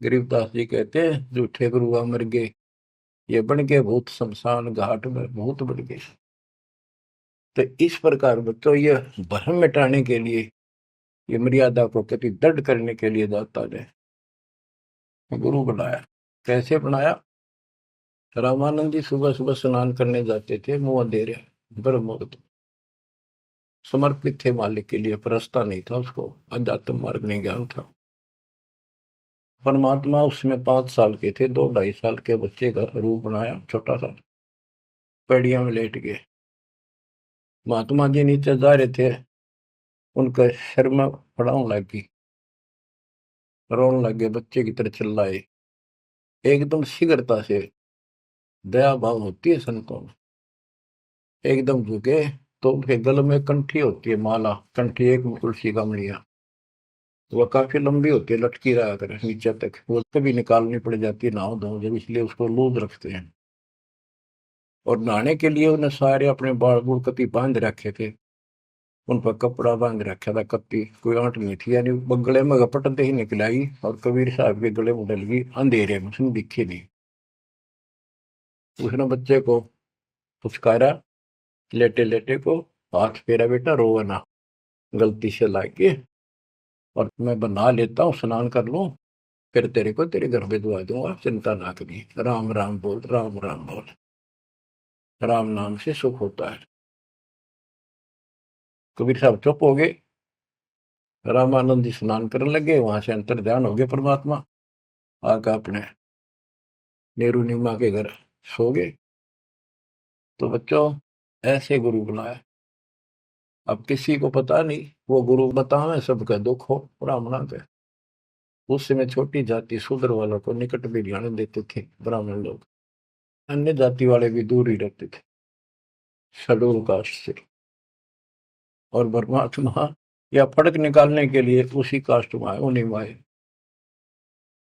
गरीबदास जी कहते हैं, झूठे गुरुआ मर गए, ये बन गए भूत, शमशान घाट में भूत बन गए। तो इस प्रकार बच्चों, ये भ्रम मिटाने के लिए, ये मर्यादा को कति दृढ़ करने के लिए दाता ने गुरु बनाया। कैसे बनाया? रामानंद जी सुबह सुबह स्नान करने जाते थे, मुंह अंधेरे, ब्रह्म मुहूर्त, समर्पित थे मालिक के लिए, परस्ता नहीं था उसको, अध्यात्म मार्ग नहीं ज्ञान था। परमात्मा उसमें 5 साल के थे, 2 ढाई साल के बच्चे का रूप बनाया, छोटा सा, पेड़िया में लेट गए। महात्मा जी नीचे जा रहे थे, उनका सिर में पड़ाव लगी, रोने लगे, बच्चे की तरह चिल्लाए। एकदम शीघ्रता से, दया भाव होती है संतों में, एकदम झुके तो उनके गले में कंठी होती है, माला कंठी, एक तुलसी का मणिया, वह काफी लंबी होती है, लटकी रहा करे नीचे तक, वो कभी निकालनी पड़ जाती है नहाओ धो जब, इसलिए उसको लूज रखते हैं। और नहाने के लिए उन्हें सारे अपने बाल बूढ़ कति बांध रखे थे, उन पर कपड़ा बांध रखा था, कत्ती कोई आंट नहीं थी, यानी गले में घपटते ही निकल आई और कबीर साहब के गले में डल गई अंधेरे में, उसने दिखी नहीं। उसने बच्चे को पुचकारा, लेटे लेटे को, हाथ फेरा, बेटा रोवा ना, गलती से लाके, और मैं बना लेता हूँ, स्नान कर लूं, फिर तेरे को तेरे घर भिजवा दूंगा, चिंता ना करी, राम राम बोल, राम राम बोल, राम नाम से सुख होता है। कबीर साहब चुप हो गए, रामानंद जी स्नान करने लगे, वहां से अंतर ध्यान हो गए परमात्मा, आकर अपने नेहरू नीमा के घर सो गए। तो बच्चों, ऐसे गुरु बुलाया। अब किसी को पता नहीं, वो गुरु बतावे सबका दुख हो, ब्राह्मणा के। उस समय छोटी जाति शूद्र वालों को निकट भी ध्यान देते थे ब्राह्मण लोग, अन्य जाति वाले भी दूर ही रहते थे शेड्यूल कास्ट से। और परमात्मा या फर्क निकालने के लिए उसी कास्ट में आए, उन्हीं में आए।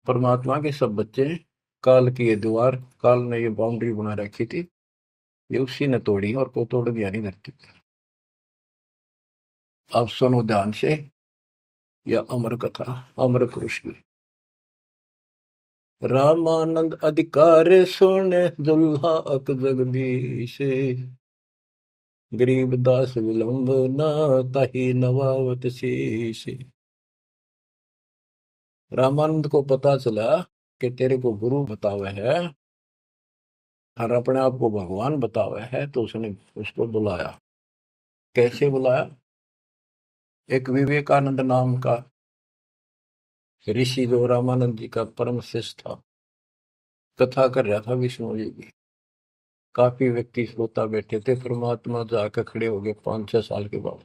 परमात्मा के सब बच्चे, काल की ये दीवार, काल ने ये बाउंड्री बना रखी थी, ये उसी ने तोड़ी, और को तोड़ दिया नहीं धरती। अब सुनो ध्यान से, यह अमर कथा, अमर पुरुष की। रामानंद अधिकार सोने दुल्हा अक जगदीश, गरीबदास विलंब न ताही नवावत शीश। रामानंद को पता चला कि तेरे को गुरु बतावे है और अपने आप को भगवान बतावे है, तो उसने उसको बुलाया। कैसे बुलाया? एक विवेकानंद नाम का ऋषि जो रामानंद जी का परम शिष्य था, कथा कर रहा था विष्णु जी की। काफी व्यक्ति श्रोता बैठे थे। परमात्मा जाकर खड़े हो गए 5-6 साल के बाद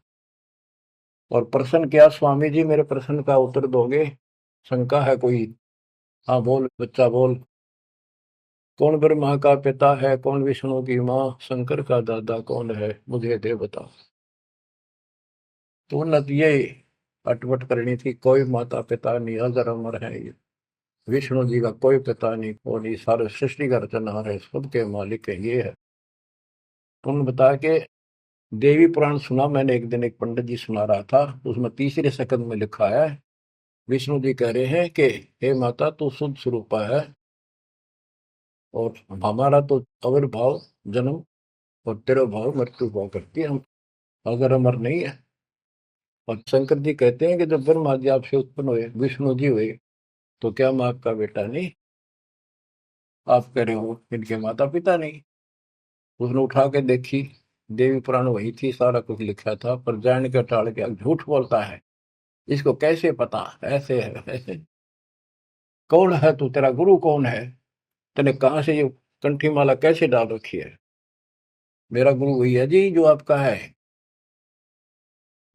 और प्रश्न किया, स्वामी जी मेरे प्रश्न का उत्तर दोगे? शंका है कोई? हाँ बोल बच्चा बोल। कौन ब्रह्मा का पिता है, कौन विष्णु की माँ, शंकर का दादा कौन है, मुझे दे बता। तो उन्नत ये अटपट करनी थी, कोई माता पिता नहीं, अजर अमर है ये। विष्णु जी का कोई पिता नहीं, कौन, ये सारे सृष्टि का रचनहार है, सबके मालिक है, ये है। तो उन्होंने बताया कि देवी पुराण सुना मैंने एक दिन, एक पंडित जी सुना रहा था, उसमें तीसरे सकंद में लिखा है, विष्णु जी कह रहे हैं कि हे माता तू शुद्ध स्वरूपा है और हमारा तो आविर्भाव जन्म और तेरा भाव मृत्यु भाव करती है, हम अगर अमर नहीं है। और शंकर जी कहते हैं कि जब ब्रह्मा जी आपसे उत्पन्न हुए, विष्णु जी हुए, तो क्या मैं आपका बेटा नहीं? आप कह रहे हो इनके माता पिता नहीं। उसने उठा के देखी, देवी पुराण वही थी, सारा कुछ लिखा था, पर जान के टाल के झूठ बोलता है, इसको कैसे पता, ऐसे है ऐसे। कौन है तू, तेरा गुरु कौन है, तूने कहाँ से ये कंठी माला कैसे डाल रखी है? मेरा गुरु वही है जी जो आपका है।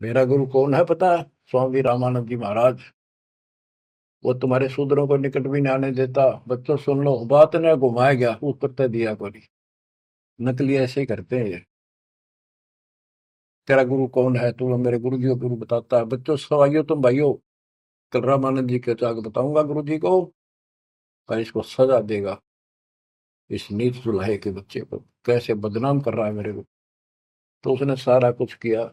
मेरा गुरु कौन है पता है? स्वामी रामानंद जी महाराज। वो तुम्हारे शूद्रों को निकट भी नहीं आने देता। बच्चों सुन लो, बात ने घुमाया गया, उत्तर तो दिया कोई। नकली ऐसे ही करते हैं ये। तेरा गुरु कौन है, तू मेरे गुरु जी को गुरु बताता है। बच्चों सवाइयो तुम भाइयों, कल रामानंद जी के जाकर बताऊंगा गुरु जी को, पर इसको सजा देगा, इस नीच जुलाहे के बच्चे को कैसे बदनाम कर रहा है मेरे को। तो उसने सारा कुछ किया,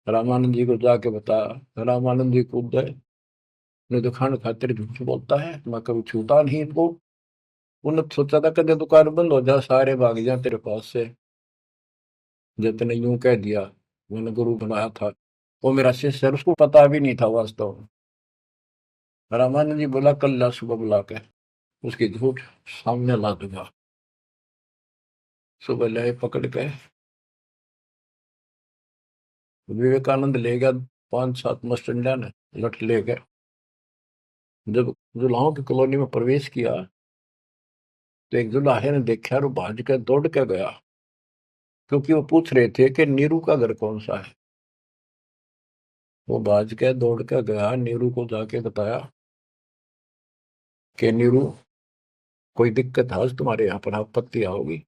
रामानंद जी को जाके बताया। रामानंद जी कूद गए, नहीं तो खान खातिर झूठ बोलता है, मैं कभी छूता नहीं इनको। उन्होंने सोचा था कदे दुकान बंद हो जा, सारे भाग जाए तेरे पास से। जितने यूं कह दिया, मैंने गुरु बनाया था, वो मेरा शिष्य है, उसको पता भी नहीं था वास्तव में। रामानंद जी बोला कल ला सुबह बुला के, उसकी झूठ सामने ला दूंगा। सुबह लाए पकड़ के, विवेकानंद ले गया 5-7 मस्टंडा ने, लठ ले गए। जब जुलाहों की कॉलोनी में प्रवेश किया, तो एक जुलाहे ने देखा और वो भाज के दौड़ के गया, क्योंकि वो पूछ रहे थे कि नीरू का घर कौन सा है। वो भाज के दौड़ के गया, नीरू को जाके बताया कि नीरू कोई दिक्कत है आज तुम्हारे यहाँ पर, आपत्ति आओगी।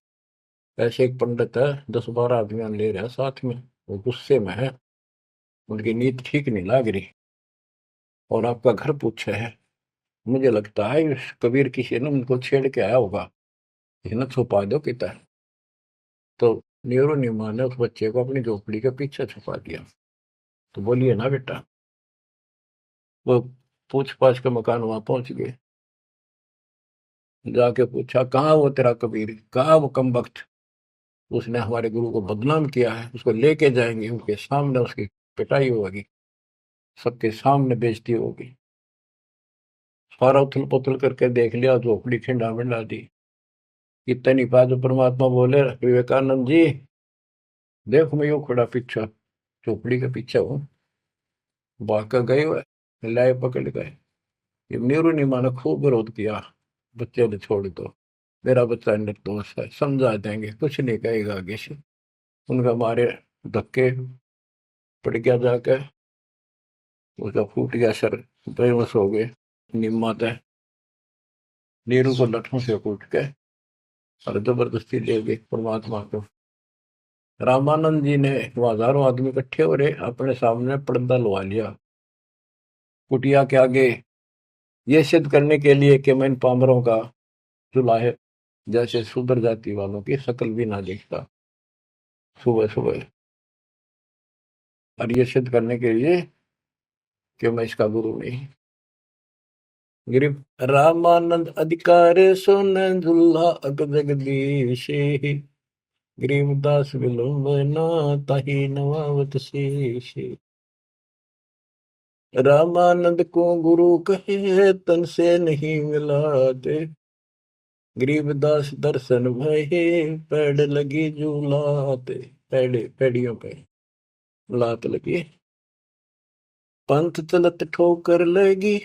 ऐसे एक पंडित है, 10-12 अभियान ले रहा है साथ में, वो गुस्से में है, उनकी नीयत ठीक नहीं लग रही, और आपका घर पूछे है। मुझे लगता है इस कबीर किसी ने उनको छेड़ के आया होगा, इसने छुपा दो किता है। तो नीरू नीमा ने उस बच्चे को अपनी झोपड़ी के पीछे छुपा दिया। तो बोलिए ना बेटा, वो पूछ पाछ के मकान वहां पहुंच गए। जाके पूछा कहाँ वो तेरा कबीर, कहाँ वो कम वक्त, उसने हमारे गुरु को बदनाम किया है, उसको लेके जाएंगे, उनके सामने उसकी पिटाई होगी, सबके सामने बेइज्जती होगी। सारा उथल पुथल करके देख लिया, झोपड़ी खिंडा मिंडा दी। इतनी बात जो परमात्मा बोले, विवेकानंद जी देखो मैं यूं खड़ा पीछे, झोपड़ी के पीछे हूँ। भाग गए हुए, लाए पकड़ गए। ये नीरू नीमा ने खूब विरोध किया, बच्चे ने छोड़ दो, मेरा बच्चा निर्दोष है, समझा देंगे, कुछ नहीं कहेगा आगे से। उनका मारे धक्के, पड़ गया जाके, उसका फूट गया सर, बेहोश हो गए। निम्मा तय नीरू को लठों से कूट के और जबरदस्ती ले गए परमात्मा को। रामानंद जी ने, वो हजारों आदमी इकट्ठे हो रहे, अपने सामने पर्दा लगा लिया कुटिया के आगे, ये सिद्ध करने के लिए कि मैं इन पामरों का जुलाहे जैसे शूद्र जाति वालों की शक्ल भी ना देखता। सुबह सुबह, और ये सिद्ध करने के लिए कि मैं इसका गुरु नहीं। गिरिव रामानंद अधिकार सुन झुल्ला अग जगदीश, गरीबदास विलंबना ताहि नवावत शेष। रामानंद को गुरु कहे तन से नहीं मिलाते, गरीबदास दर्शन भये पैड़ लगी झूलाते। पैड़े पैड़ियों पे लात लगी। पंथ चलत ठोकर लगी,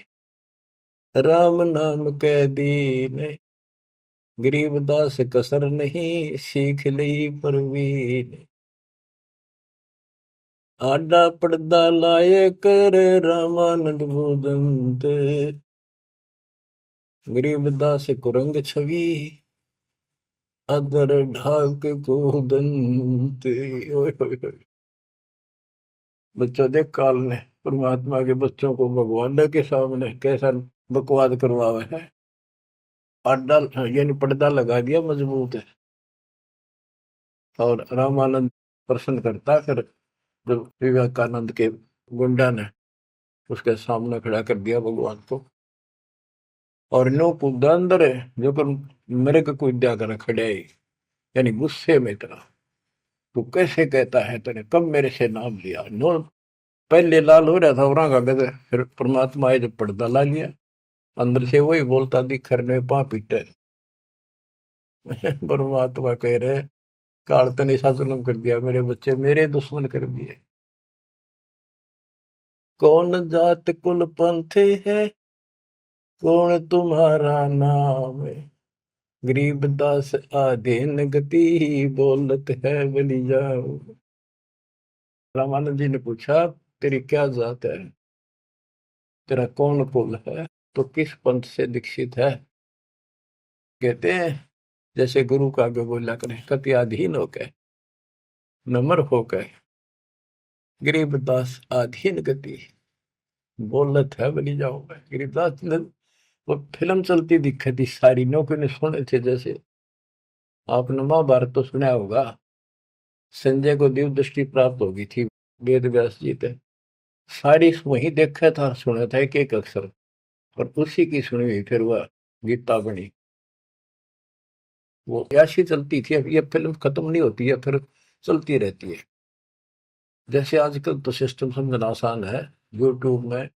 राम नाम कै दीन, गरीबदास कसर नहीं, सीख ली परवीन। आडा पड़दा लाए कर, रामानंद भूदंत, गरीबदास कुरंग छवि, अदर ढाक को दंत। ओए होए होए। बच्चों देख काल ने परमात्मा के बच्चों को भगवान के सामने कैसा बकवाद करवावे है। आडा यानी पर्दा लगा दिया मजबूत है। और रामानंद प्रश्न करता, फिर जब विवेकानंद के गुंडा ने उसके सामने खड़ा कर दिया भगवान को, और नो कूदा अंदर है जो कर मेरे को कोई दिया कर खड़े ही, यानी गुस्से में इतना, तू कैसे कहता है, तेने कब मेरे से नाम लिया। नो पहले लाल हो रहा था और का गद, फिर परमात्मा आए जब पर्दा ला लिया, अंदर से वही बोलता दिखर ने पा पीटे। परमात्मा कह रहे काल तने ऐसा जुल्म कर दिया, मेरे बच्चे मेरे दुश्मन कर दिए। कौन जात कुल पंथ है, कौन तुम्हारा नाम है, गरीबदास आधीन गति, बोलत है बलि जाओ। रामानंद जी ने पूछा तेरी क्या जात है, तेरा कौन कुल है, तो किस पंथ से दीक्षित है। कहते हैं जैसे गुरु का आगे बोला करें, कति अधीन होकर, नम्र होकर, गरीबदास आधीन गति, बोलत है बलि जाओ। गरीबदास ने वो फिल्म चलती दिखी थी सारी, नौकरी ने सुने थे। जैसे आपने महाभारत तो सुना होगा, संजय को दिव्य दृष्टि प्राप्त होगी थी वेद व्यास जी थे, सारी वही देखा था सुना था एक एक अक्षर, और उसी की सुनी हुई फिर वह गीता बनी। वो ऐसी चलती थी, अब ये फिल्म खत्म नहीं होती है, फिर चलती रहती है। जैसे आजकल तो सिस्टम समझना आसान है, यूट्यूब में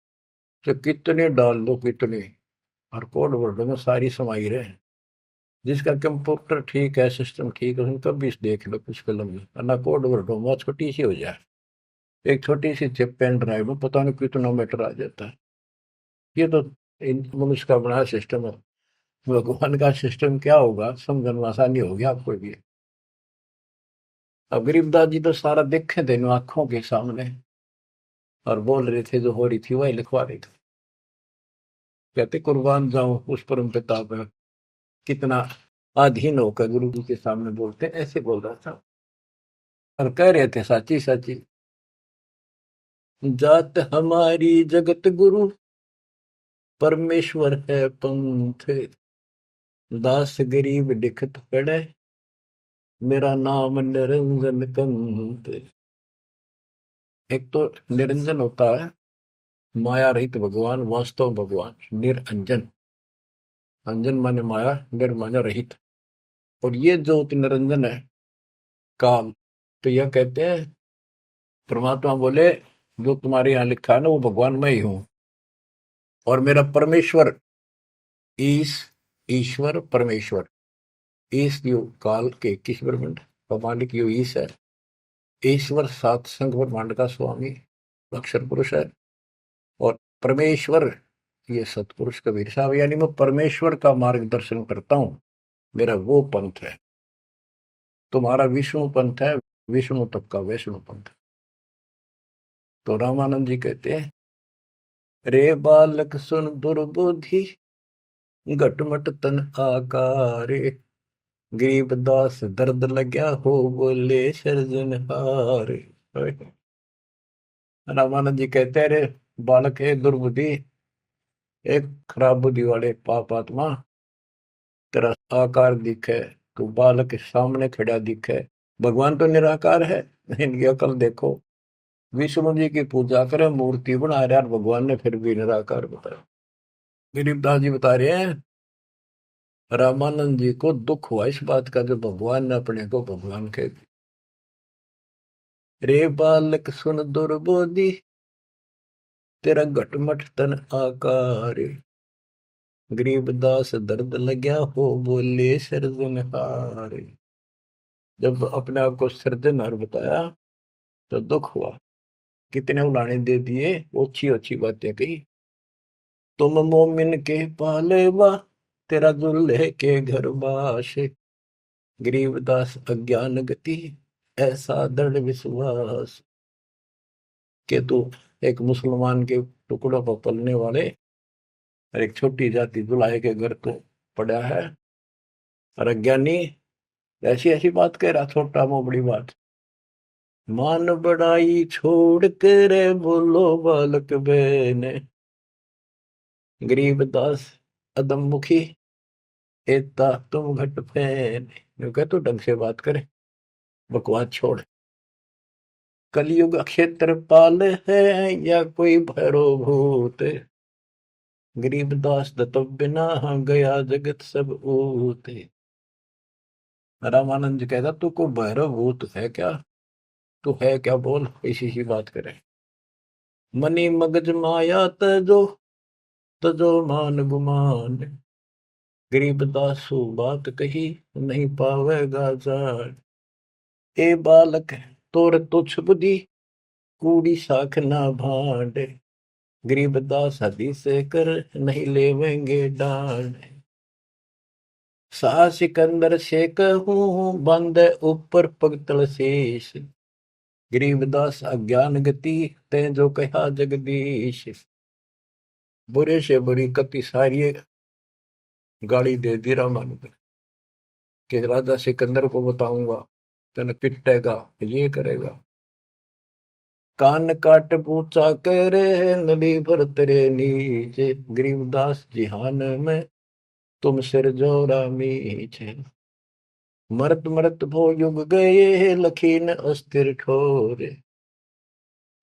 तो कितने डाल दो कितने, और कोड वर्ड में सारी समाई रहे। जिसका कंप्यूटर ठीक है, सिस्टम ठीक है, उनका भी देख लो कुछ फिल्म में, वरना कोड वर्ड में छोटी सी हो जाए, एक छोटी सी चिप पेन ड्राइव में पता नहीं कितना मैटर आ जाता है। ये तो मनुष्य का बना सिस्टम है। भगवान का सिस्टम क्या होगा समझने में आसानी होगी आपको भी। अब गरीबदास जी तो सारा देखे थे आंखों के सामने, और बोल रहे थे जो हो रही थी वही लिखवा रहे थे। कहते कुर्बान जाऊं उस परम पिता पर, कितना अधीन होकर गुरु जी के सामने बोलते, ऐसे बोल रहा था। और कह रहे थे साची साची, जात हमारी जगत गुरु, परमेश्वर है पंथ, दास गरीब दिखत पड़े, मेरा नाम निरंजन कंत। एक तो निरंजन होता है माया रहित भगवान, वास्तव भगवान निरंजन, अंजन माने माया, निर माने रहित। और ये जो निरंजन है काल, तो यह कहते हैं परमात्मा बोले जो तुम्हारे यहाँ लिखा है ना वो भगवान मैं ही हूं, और मेरा परमेश्वर ईश, ईश्वर परमेश्वर, ईश यो काल के 21 ब्रह्मांड का मालिक यो ईश है, ईश्वर सात संघ ब्रह्मांड का स्वामी अक्षर पुरुष है, और परमेश्वर ये सतपुरुष कबीर साहब, यानी मैं परमेश्वर का मार्गदर्शन करता हूं, मेरा वो पंथ है। तुम्हारा विष्णु पंथ है, विष्णु तक का वैष्णु पंथ। तो रामानंद जी कहते हैं, रे बालक सुन दुर्बुद्धि, घटमट तन आकारे, गरीबदास दर्द लग्या हो बोले सृजनहार। रामानंद जी कहते हैं रे बालक है दुर्बुद्धि, एक खराब बुद्धि वाले पाप आत्मा, तेरा आकार दिखे, तू बालक के सामने खड़ा दिखे, भगवान तो निराकार है, इनकी अकल देखो। विष्णु जी की पूजा करे, मूर्ति बना रहे, और भगवान ने फिर भी निराकार बताया। गरीबदास जी बता रहे हैं रामानंद जी को दुख हुआ इस बात का, जो भगवान ने अपने को भगवान कह दिया। रे बालक सुन दुर्बोधि, तेरा घटमट तन आकार, गरीबदास दर्द लग्या हो बोले सृजनहार। जब अपने आप को सृजनहार बताया तो दुख हुआ, कितने उलाने दे दिए, अच्छी अच्छी बातें कही। तुम मोमिन के पालेवा, तेरा दुल्हे के घर बाश। गरीबदास अज्ञान गति, ऐसा दृढ़ विश्वास। के तू एक मुसलमान के टुकड़ों पर पलने वाले और एक छोटी जाति दुल्हे के घर तो पड़ा है, और अज्ञानी ऐसी ऐसी बात कह रहा, छोटा मोह बड़ी बात। मान बड़ाई छोड़ कर बोलो बालक बहने, गरीबदास अदम मुखी, एता तुम घट फैन। कह तू ढंग से बात करे, बकवास छोड़। कलयुग क्षेत्रपाल है या कोई भैरो भूत, गरीबदास दत्त बिना गया जगत सब ऊत। रामानंद जी कहता तू को भैरव भूत है क्या, तू है क्या बोल, इसी सी बात करे। मनी मगज माया तजो मान गुमान, गरीबदासु बात कही नहीं पावेगा जान। ए बालक तोर तुच्छ बुद्धि, कूड़ी साख ना भांड, गरीबदास हदी से कर नहीं लेवेंगे डांड। सा सिकंदर से कहूं बंद ऊपर पगतल शीश, गरीबदास अज्ञान गति ते जो कहा जगदीश। बुरे से बुरी कति सारी गाली दे दी रामानुज कि राजा सिकंदर को बताऊंगा, तेन पिटेगा, ये करेगा। कान काट पूछा करे नली भर तेरे नीचे, गरीबदास जिहान में तुम सिर जोरा मीचे। मरत मरत भो युग गए लखीन अस्थिर ठोरे,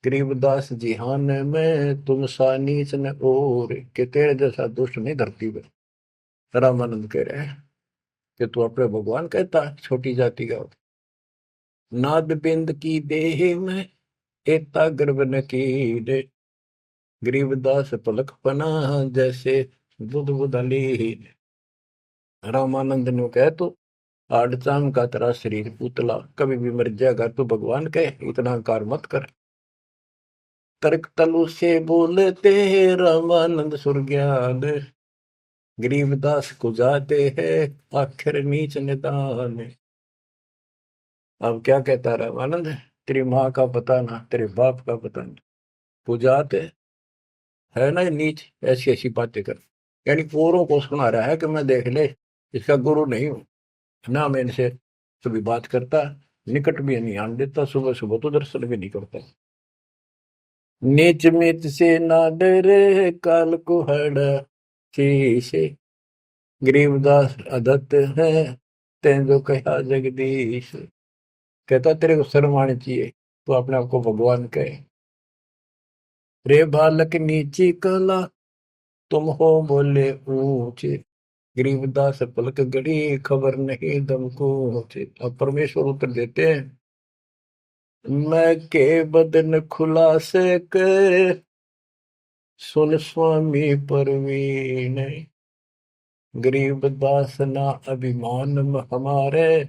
गरीबदास जिहान में तुम सा नीच न और। के तेरे जैसा दुष्ट नहीं धरती में। रामानंद कह रहे हैं कि तू अपने भगवान कहता छोटी जाति का। नाद बिंद की देह में एता गर्भ न कीरे, गरीबदास पलक पना जैसे बुध बुधली। रामानंद ने कह तो आड़चाम का तेरा शरीर पुतला, कभी भी मर जाएगा, तू भगवान कहे, इतना अहंकार मत कर। तर्क तलु से बोलते हैं रामानंद सुरज्ञान, गरीबदास को जाते हैं आखिर नीच निदान। अब क्या कहता रामानंद, तेरी माँ का पता ना, तेरे बाप का पता नहीं, पुजाते है ना नीच, ऐसी ऐसी बातें कर। यानी औरों को सुना रहा है कि मैं देख ले इसका गुरु नहीं हूं ना, मैं इनसे कभी बात करता, निकट भी नहीं आने देता, सुबह सुबह तो दर्शन भी नहीं करता। नीच मित से ना डरे काल को हड़ा शीशे, गरीबदास अदत्त है तें जो कहा जगदीश। कहता तेरे को शर्म आनी चाहिए, तो अपने आप को भगवान कहे। रे बालक नीची कला तुम हो बोले ऊंचे, गरीबदास पलक गड़ी खबर नहीं दम को। अब परमेश्वर उत्तर देते हैं, मैं के बदन खुलासे कर सुन स्वामी परवीन, गरीबदास ना अभिमान हमारे,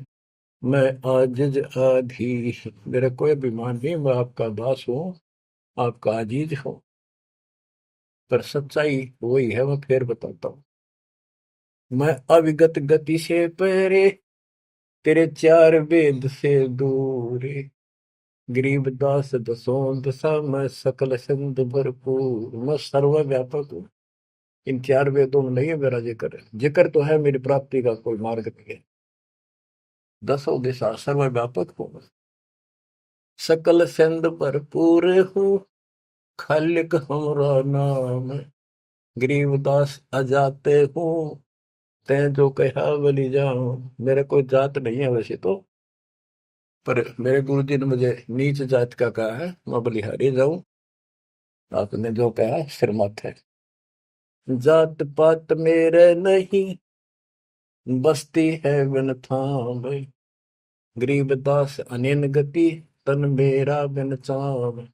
मैं आजिज आधी। मेरा कोई अभिमान नहीं, मैं आपका दास हूं, आपका आजीज हूं। पर सच्चाई वही है, मैं फिर बताता हूं। मैं अविगत गति से पहरे, तेरे चार वेद से दूर, गरीबदास दसों दशा मैं सकल संत भरपूर। मैं सर्वव्यापक हूँ, इन चार वेदों में नहीं है मेरा जिक्र, जिक्र तो है मेरी प्राप्ति का कोई मार्ग नहीं है। दसों दिशा सर्वव्यापक हूँ, सकल संत भरपूर हूँ, खालिक हमरा नाम, गरीबदास अजाते हूँ तैं जो कहा बलि जाऊं। मेरा कोई जात नहीं है वैसे तो, पर मेरे गुरु जी ने मुझे नीच जात का कहा है, मैं बलिहारी जाऊं, आपने जो कहा सिर माथे। जात पात मेरे नहीं, बस्ती है बिन थाम, गरीबदास अनिन गति तन मेरा बिन चाम।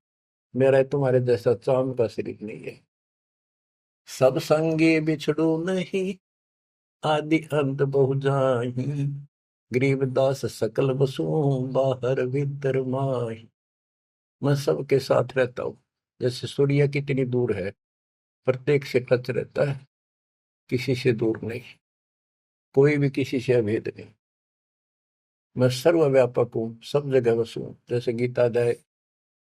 मेरा तुम्हारे जैसा चाम का शरीर नहीं है। सब संगी बिछड़ू नहीं, आदि अंत बहु जाही, गरीबदास सकल बसु बाहर भीतर माही। मैं सबके साथ रहता हूँ। जैसे सूर्य कितनी दूर है, प्रत्येक से टच रहता है, किसी से दूर नहीं, कोई भी किसी से अभेद नहीं। मैं सर्वव्यापक हूँ, सब जगह वसु हूँ। जैसे गीता अध्याय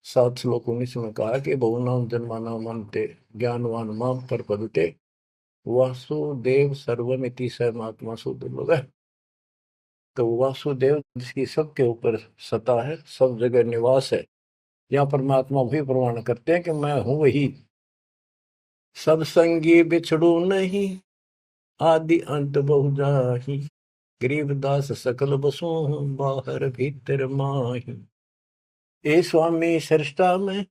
7 श्लोक 19 में कहा कि बहुनाम जन्मानाम अन्ते ज्ञानवान माम प्रपद्यते वासुदेव सर्वमिति सर्वात्मा सुदुर्लभ है। तो वासुदेव जिसकी सबके ऊपर सत्ता है, सब जगह निवास है, यहाँ परमात्मा भी प्रमाण करते हैं कि मैं हूं वही। सब संगी बिछड़ू नहीं, आदि अंत बहु जाहि, गरीबदास सकल बसु बाहर भीतर माही। ए स्वामी सृष्टा में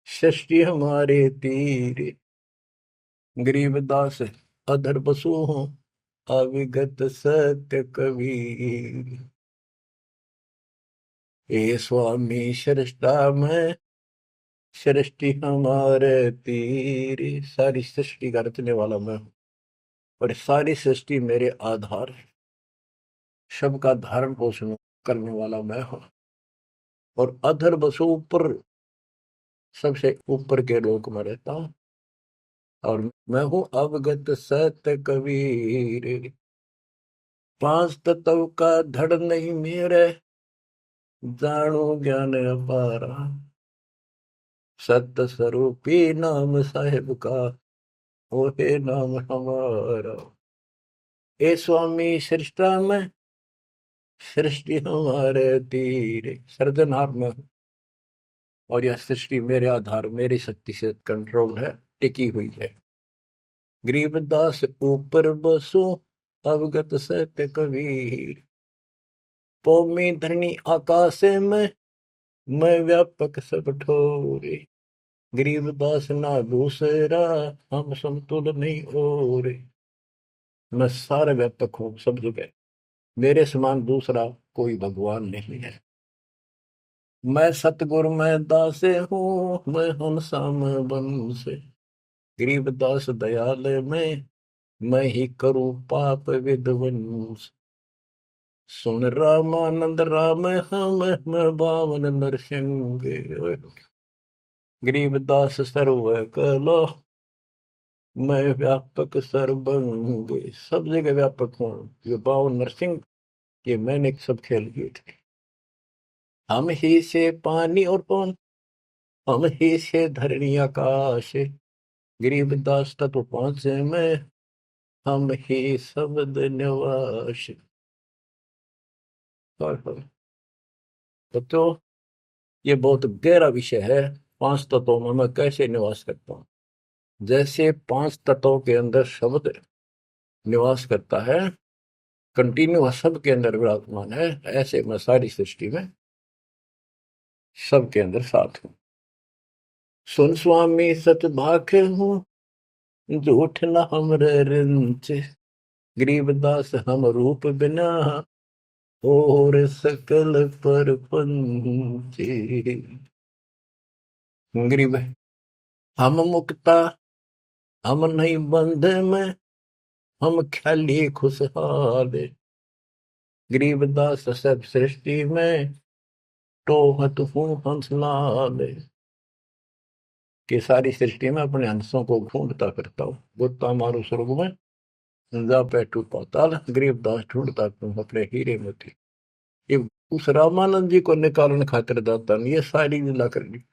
सृष्टि हमारे तीर, गरीबदास अधर बसु हूँ अविगत सत्य कबीर। ए स्वामी सृष्टा में सृष्टि हमारे तीर, सारी सृष्टि का रचने वाला मैं हूँ और सारी सृष्टि मेरे आधार है, सबका धारण पोषण करने वाला मैं हूँ। और अधर बसु ऊपर, सबसे ऊपर के लोक में रहता हूँ। और मैं हूँ अवगत सत्य कबीर, पांच तत्व का धड़ नहीं मेरे, जानो ज्ञान अपारा, सत्य स्वरूपी नाम साहेब का, ओहे नाम हमारा। ए स्वामी सृष्टा में सृष्टि हमारे तीर, सर्जनहार में हूँ और यह सृष्टि मेरे आधार, मेरी शक्ति से कंट्रोल है, टिकी हुई है। गरीबदास ऊपर बसो अवगत सत्य कबीर, पौमी धरनी आकाश में मैं व्यापक सब ठोरे, गरीबदास ना दूसरा हम समतुल नहीं और। मैं सारे व्यापक हूँ सब जगह, मेरे समान दूसरा कोई भगवान नहीं है। मैं सतगुरु मैं दासे हूँ, मैं हंसाम बन से, गरीबदास दयाल मैं ही करूँ पाप विध्वंस। सुन रामानंद राम हम मैं बावन नरसिंह, गरीबदास सर्व कलो मैं व्यापक सर्वंग। सब जगह व्यापक हूँ। ये बावन नरसिंह, ये मैंने सब खेल किए थे। हम ही से पानी और पवन, हम ही से धरणी आकाश, गरीबदास तत्व पांच में हम ही शब्द निवास। तो ये बहुत गहरा विषय है। पांच तत्वों में मैं कैसे निवास करता हूँ। जैसे पांच तत्वों के अंदर शब्द निवास करता है, कंटिन्यू सबके अंदर विराजमान है, ऐसे मैं सारी सृष्टि में सबके अंदर साथ हूँ। सुन स्वामी सच भाखे हूँ, झूठ न हमरे रिंच, गरीबदास हम रूप बिना और सकल पर पंचे। गरीब हम मुक्ता, हम नहीं बंध में, हम ख्याली खुशहाल, गरीबदास सब सृष्टि में टोहत हूँ हंसलाल। कि सारी सृष्टि में अपने हंसों को ढूंढता फिरता हूँ, गोता मारू स्वर्ग में जा बैठू पाताल, गरीबदास ढूंढता तुम अपने हीरे मोती। ये उस रामानंद जी को निकालने खातिर दाता ने ये सारी लीला कर ली।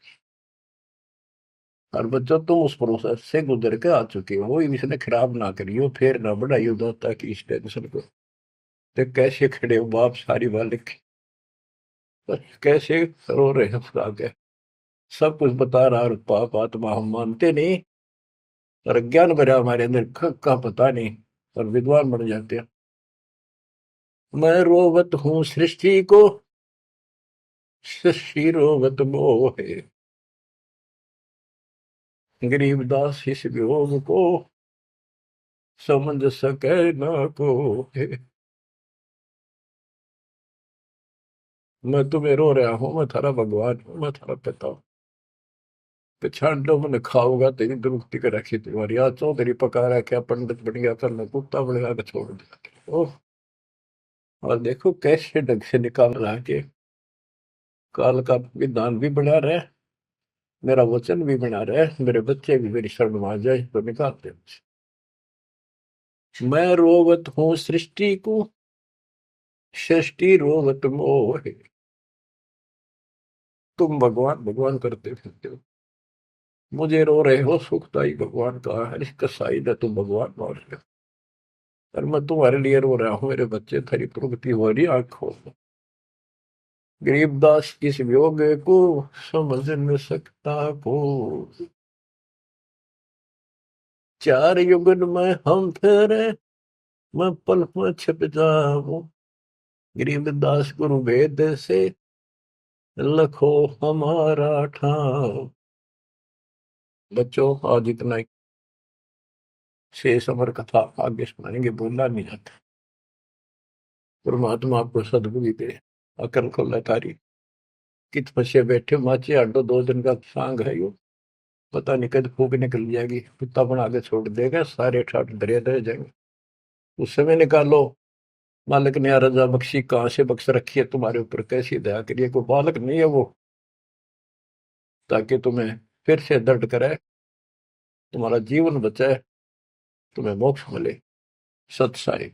और बच्चों तुम उस प्रोसेस से गुजर के आ चुके हो, इसने खराब ना करियो, फिर ना बढ़ाइयो दाता की इस टेंशन को। तो कैसे खड़े हो बाप सारी बालिक, कैसे रो रहे हो खुदा के, सब कुछ बता रहा और पाप आत्मा हम मानते नहीं, और ज्ञान भरा हमारे अंदर का पता नहीं, और विद्वान बन जाते हैं। मैं रोवत हूँ सृष्टि को, सृष्टि रोवत मोहे, गरीबदास इस वियोग को समझ सके ना को। मैं तुम्हें रो रहा हूँ, मैं थारा भगवान हूँ, मैं थारा पिता हूँ। पिछाड़ लो मैंने खाऊंगा तेरी दुरुक्ति कर रखी तुम्हारी, आज चौधरी पका रहा क्या पंडित बन गया, कल मैं कुत्ता बन गया, छोड़ दिया। ओह, और देखो कैसे ढंग से निकाल रहा है कि काल का विधान भी बना रहे, मेरा वचन भी बना रहे, मेरे बच्चे भी मेरी शरण में आ जाए तो निकालते मुझे। मैं रोवत हूँ सृष्टि को, सृष्टि रोवत मोहे। तुम भगवान भगवान करते फिरते हो, मुझे रो रहे हो सुखदाई भगवान का है, इसका साई ने तुम भगवान मान रहे हो, और मैं तुम्हारे लिए रो रहा हूँ, मेरे बच्चे थारी प्रगति हो रही, आंख खोल दो। गरीबदास किस वियोग को समझ न सकता को, चार युगन में हम ठहरे, मैं पल में छिप जाऊं। गरीबदास गुरु वेद से लखो हमारा ठाव। बच्चों आज इतना ही, शेष अमर कथा आगे सुनाएंगे, बोलना नहीं जाता। परमात्मा आपको सद्बुद्धि दे, अकल को लतारी। कित फंसे बैठे माचे आडो, 2 दिन का सांग है यो, पता नहीं कद फूक निकल जाएगी, कुत्ता बना के छोड़ देगा, सारे ठाट दरिया रह जाएंगे। उस समय निकालो, मालिक ने रजा बख्शी, कहां से बख्श रखी है तुम्हारे ऊपर, कैसी दया करिए, कोई बालक नहीं है वो, ताकि तुम्हें फिर से दर्द कराए, तुम्हारा जीवन बचाए, तुम्हें मोक्ष मिले। सत साई।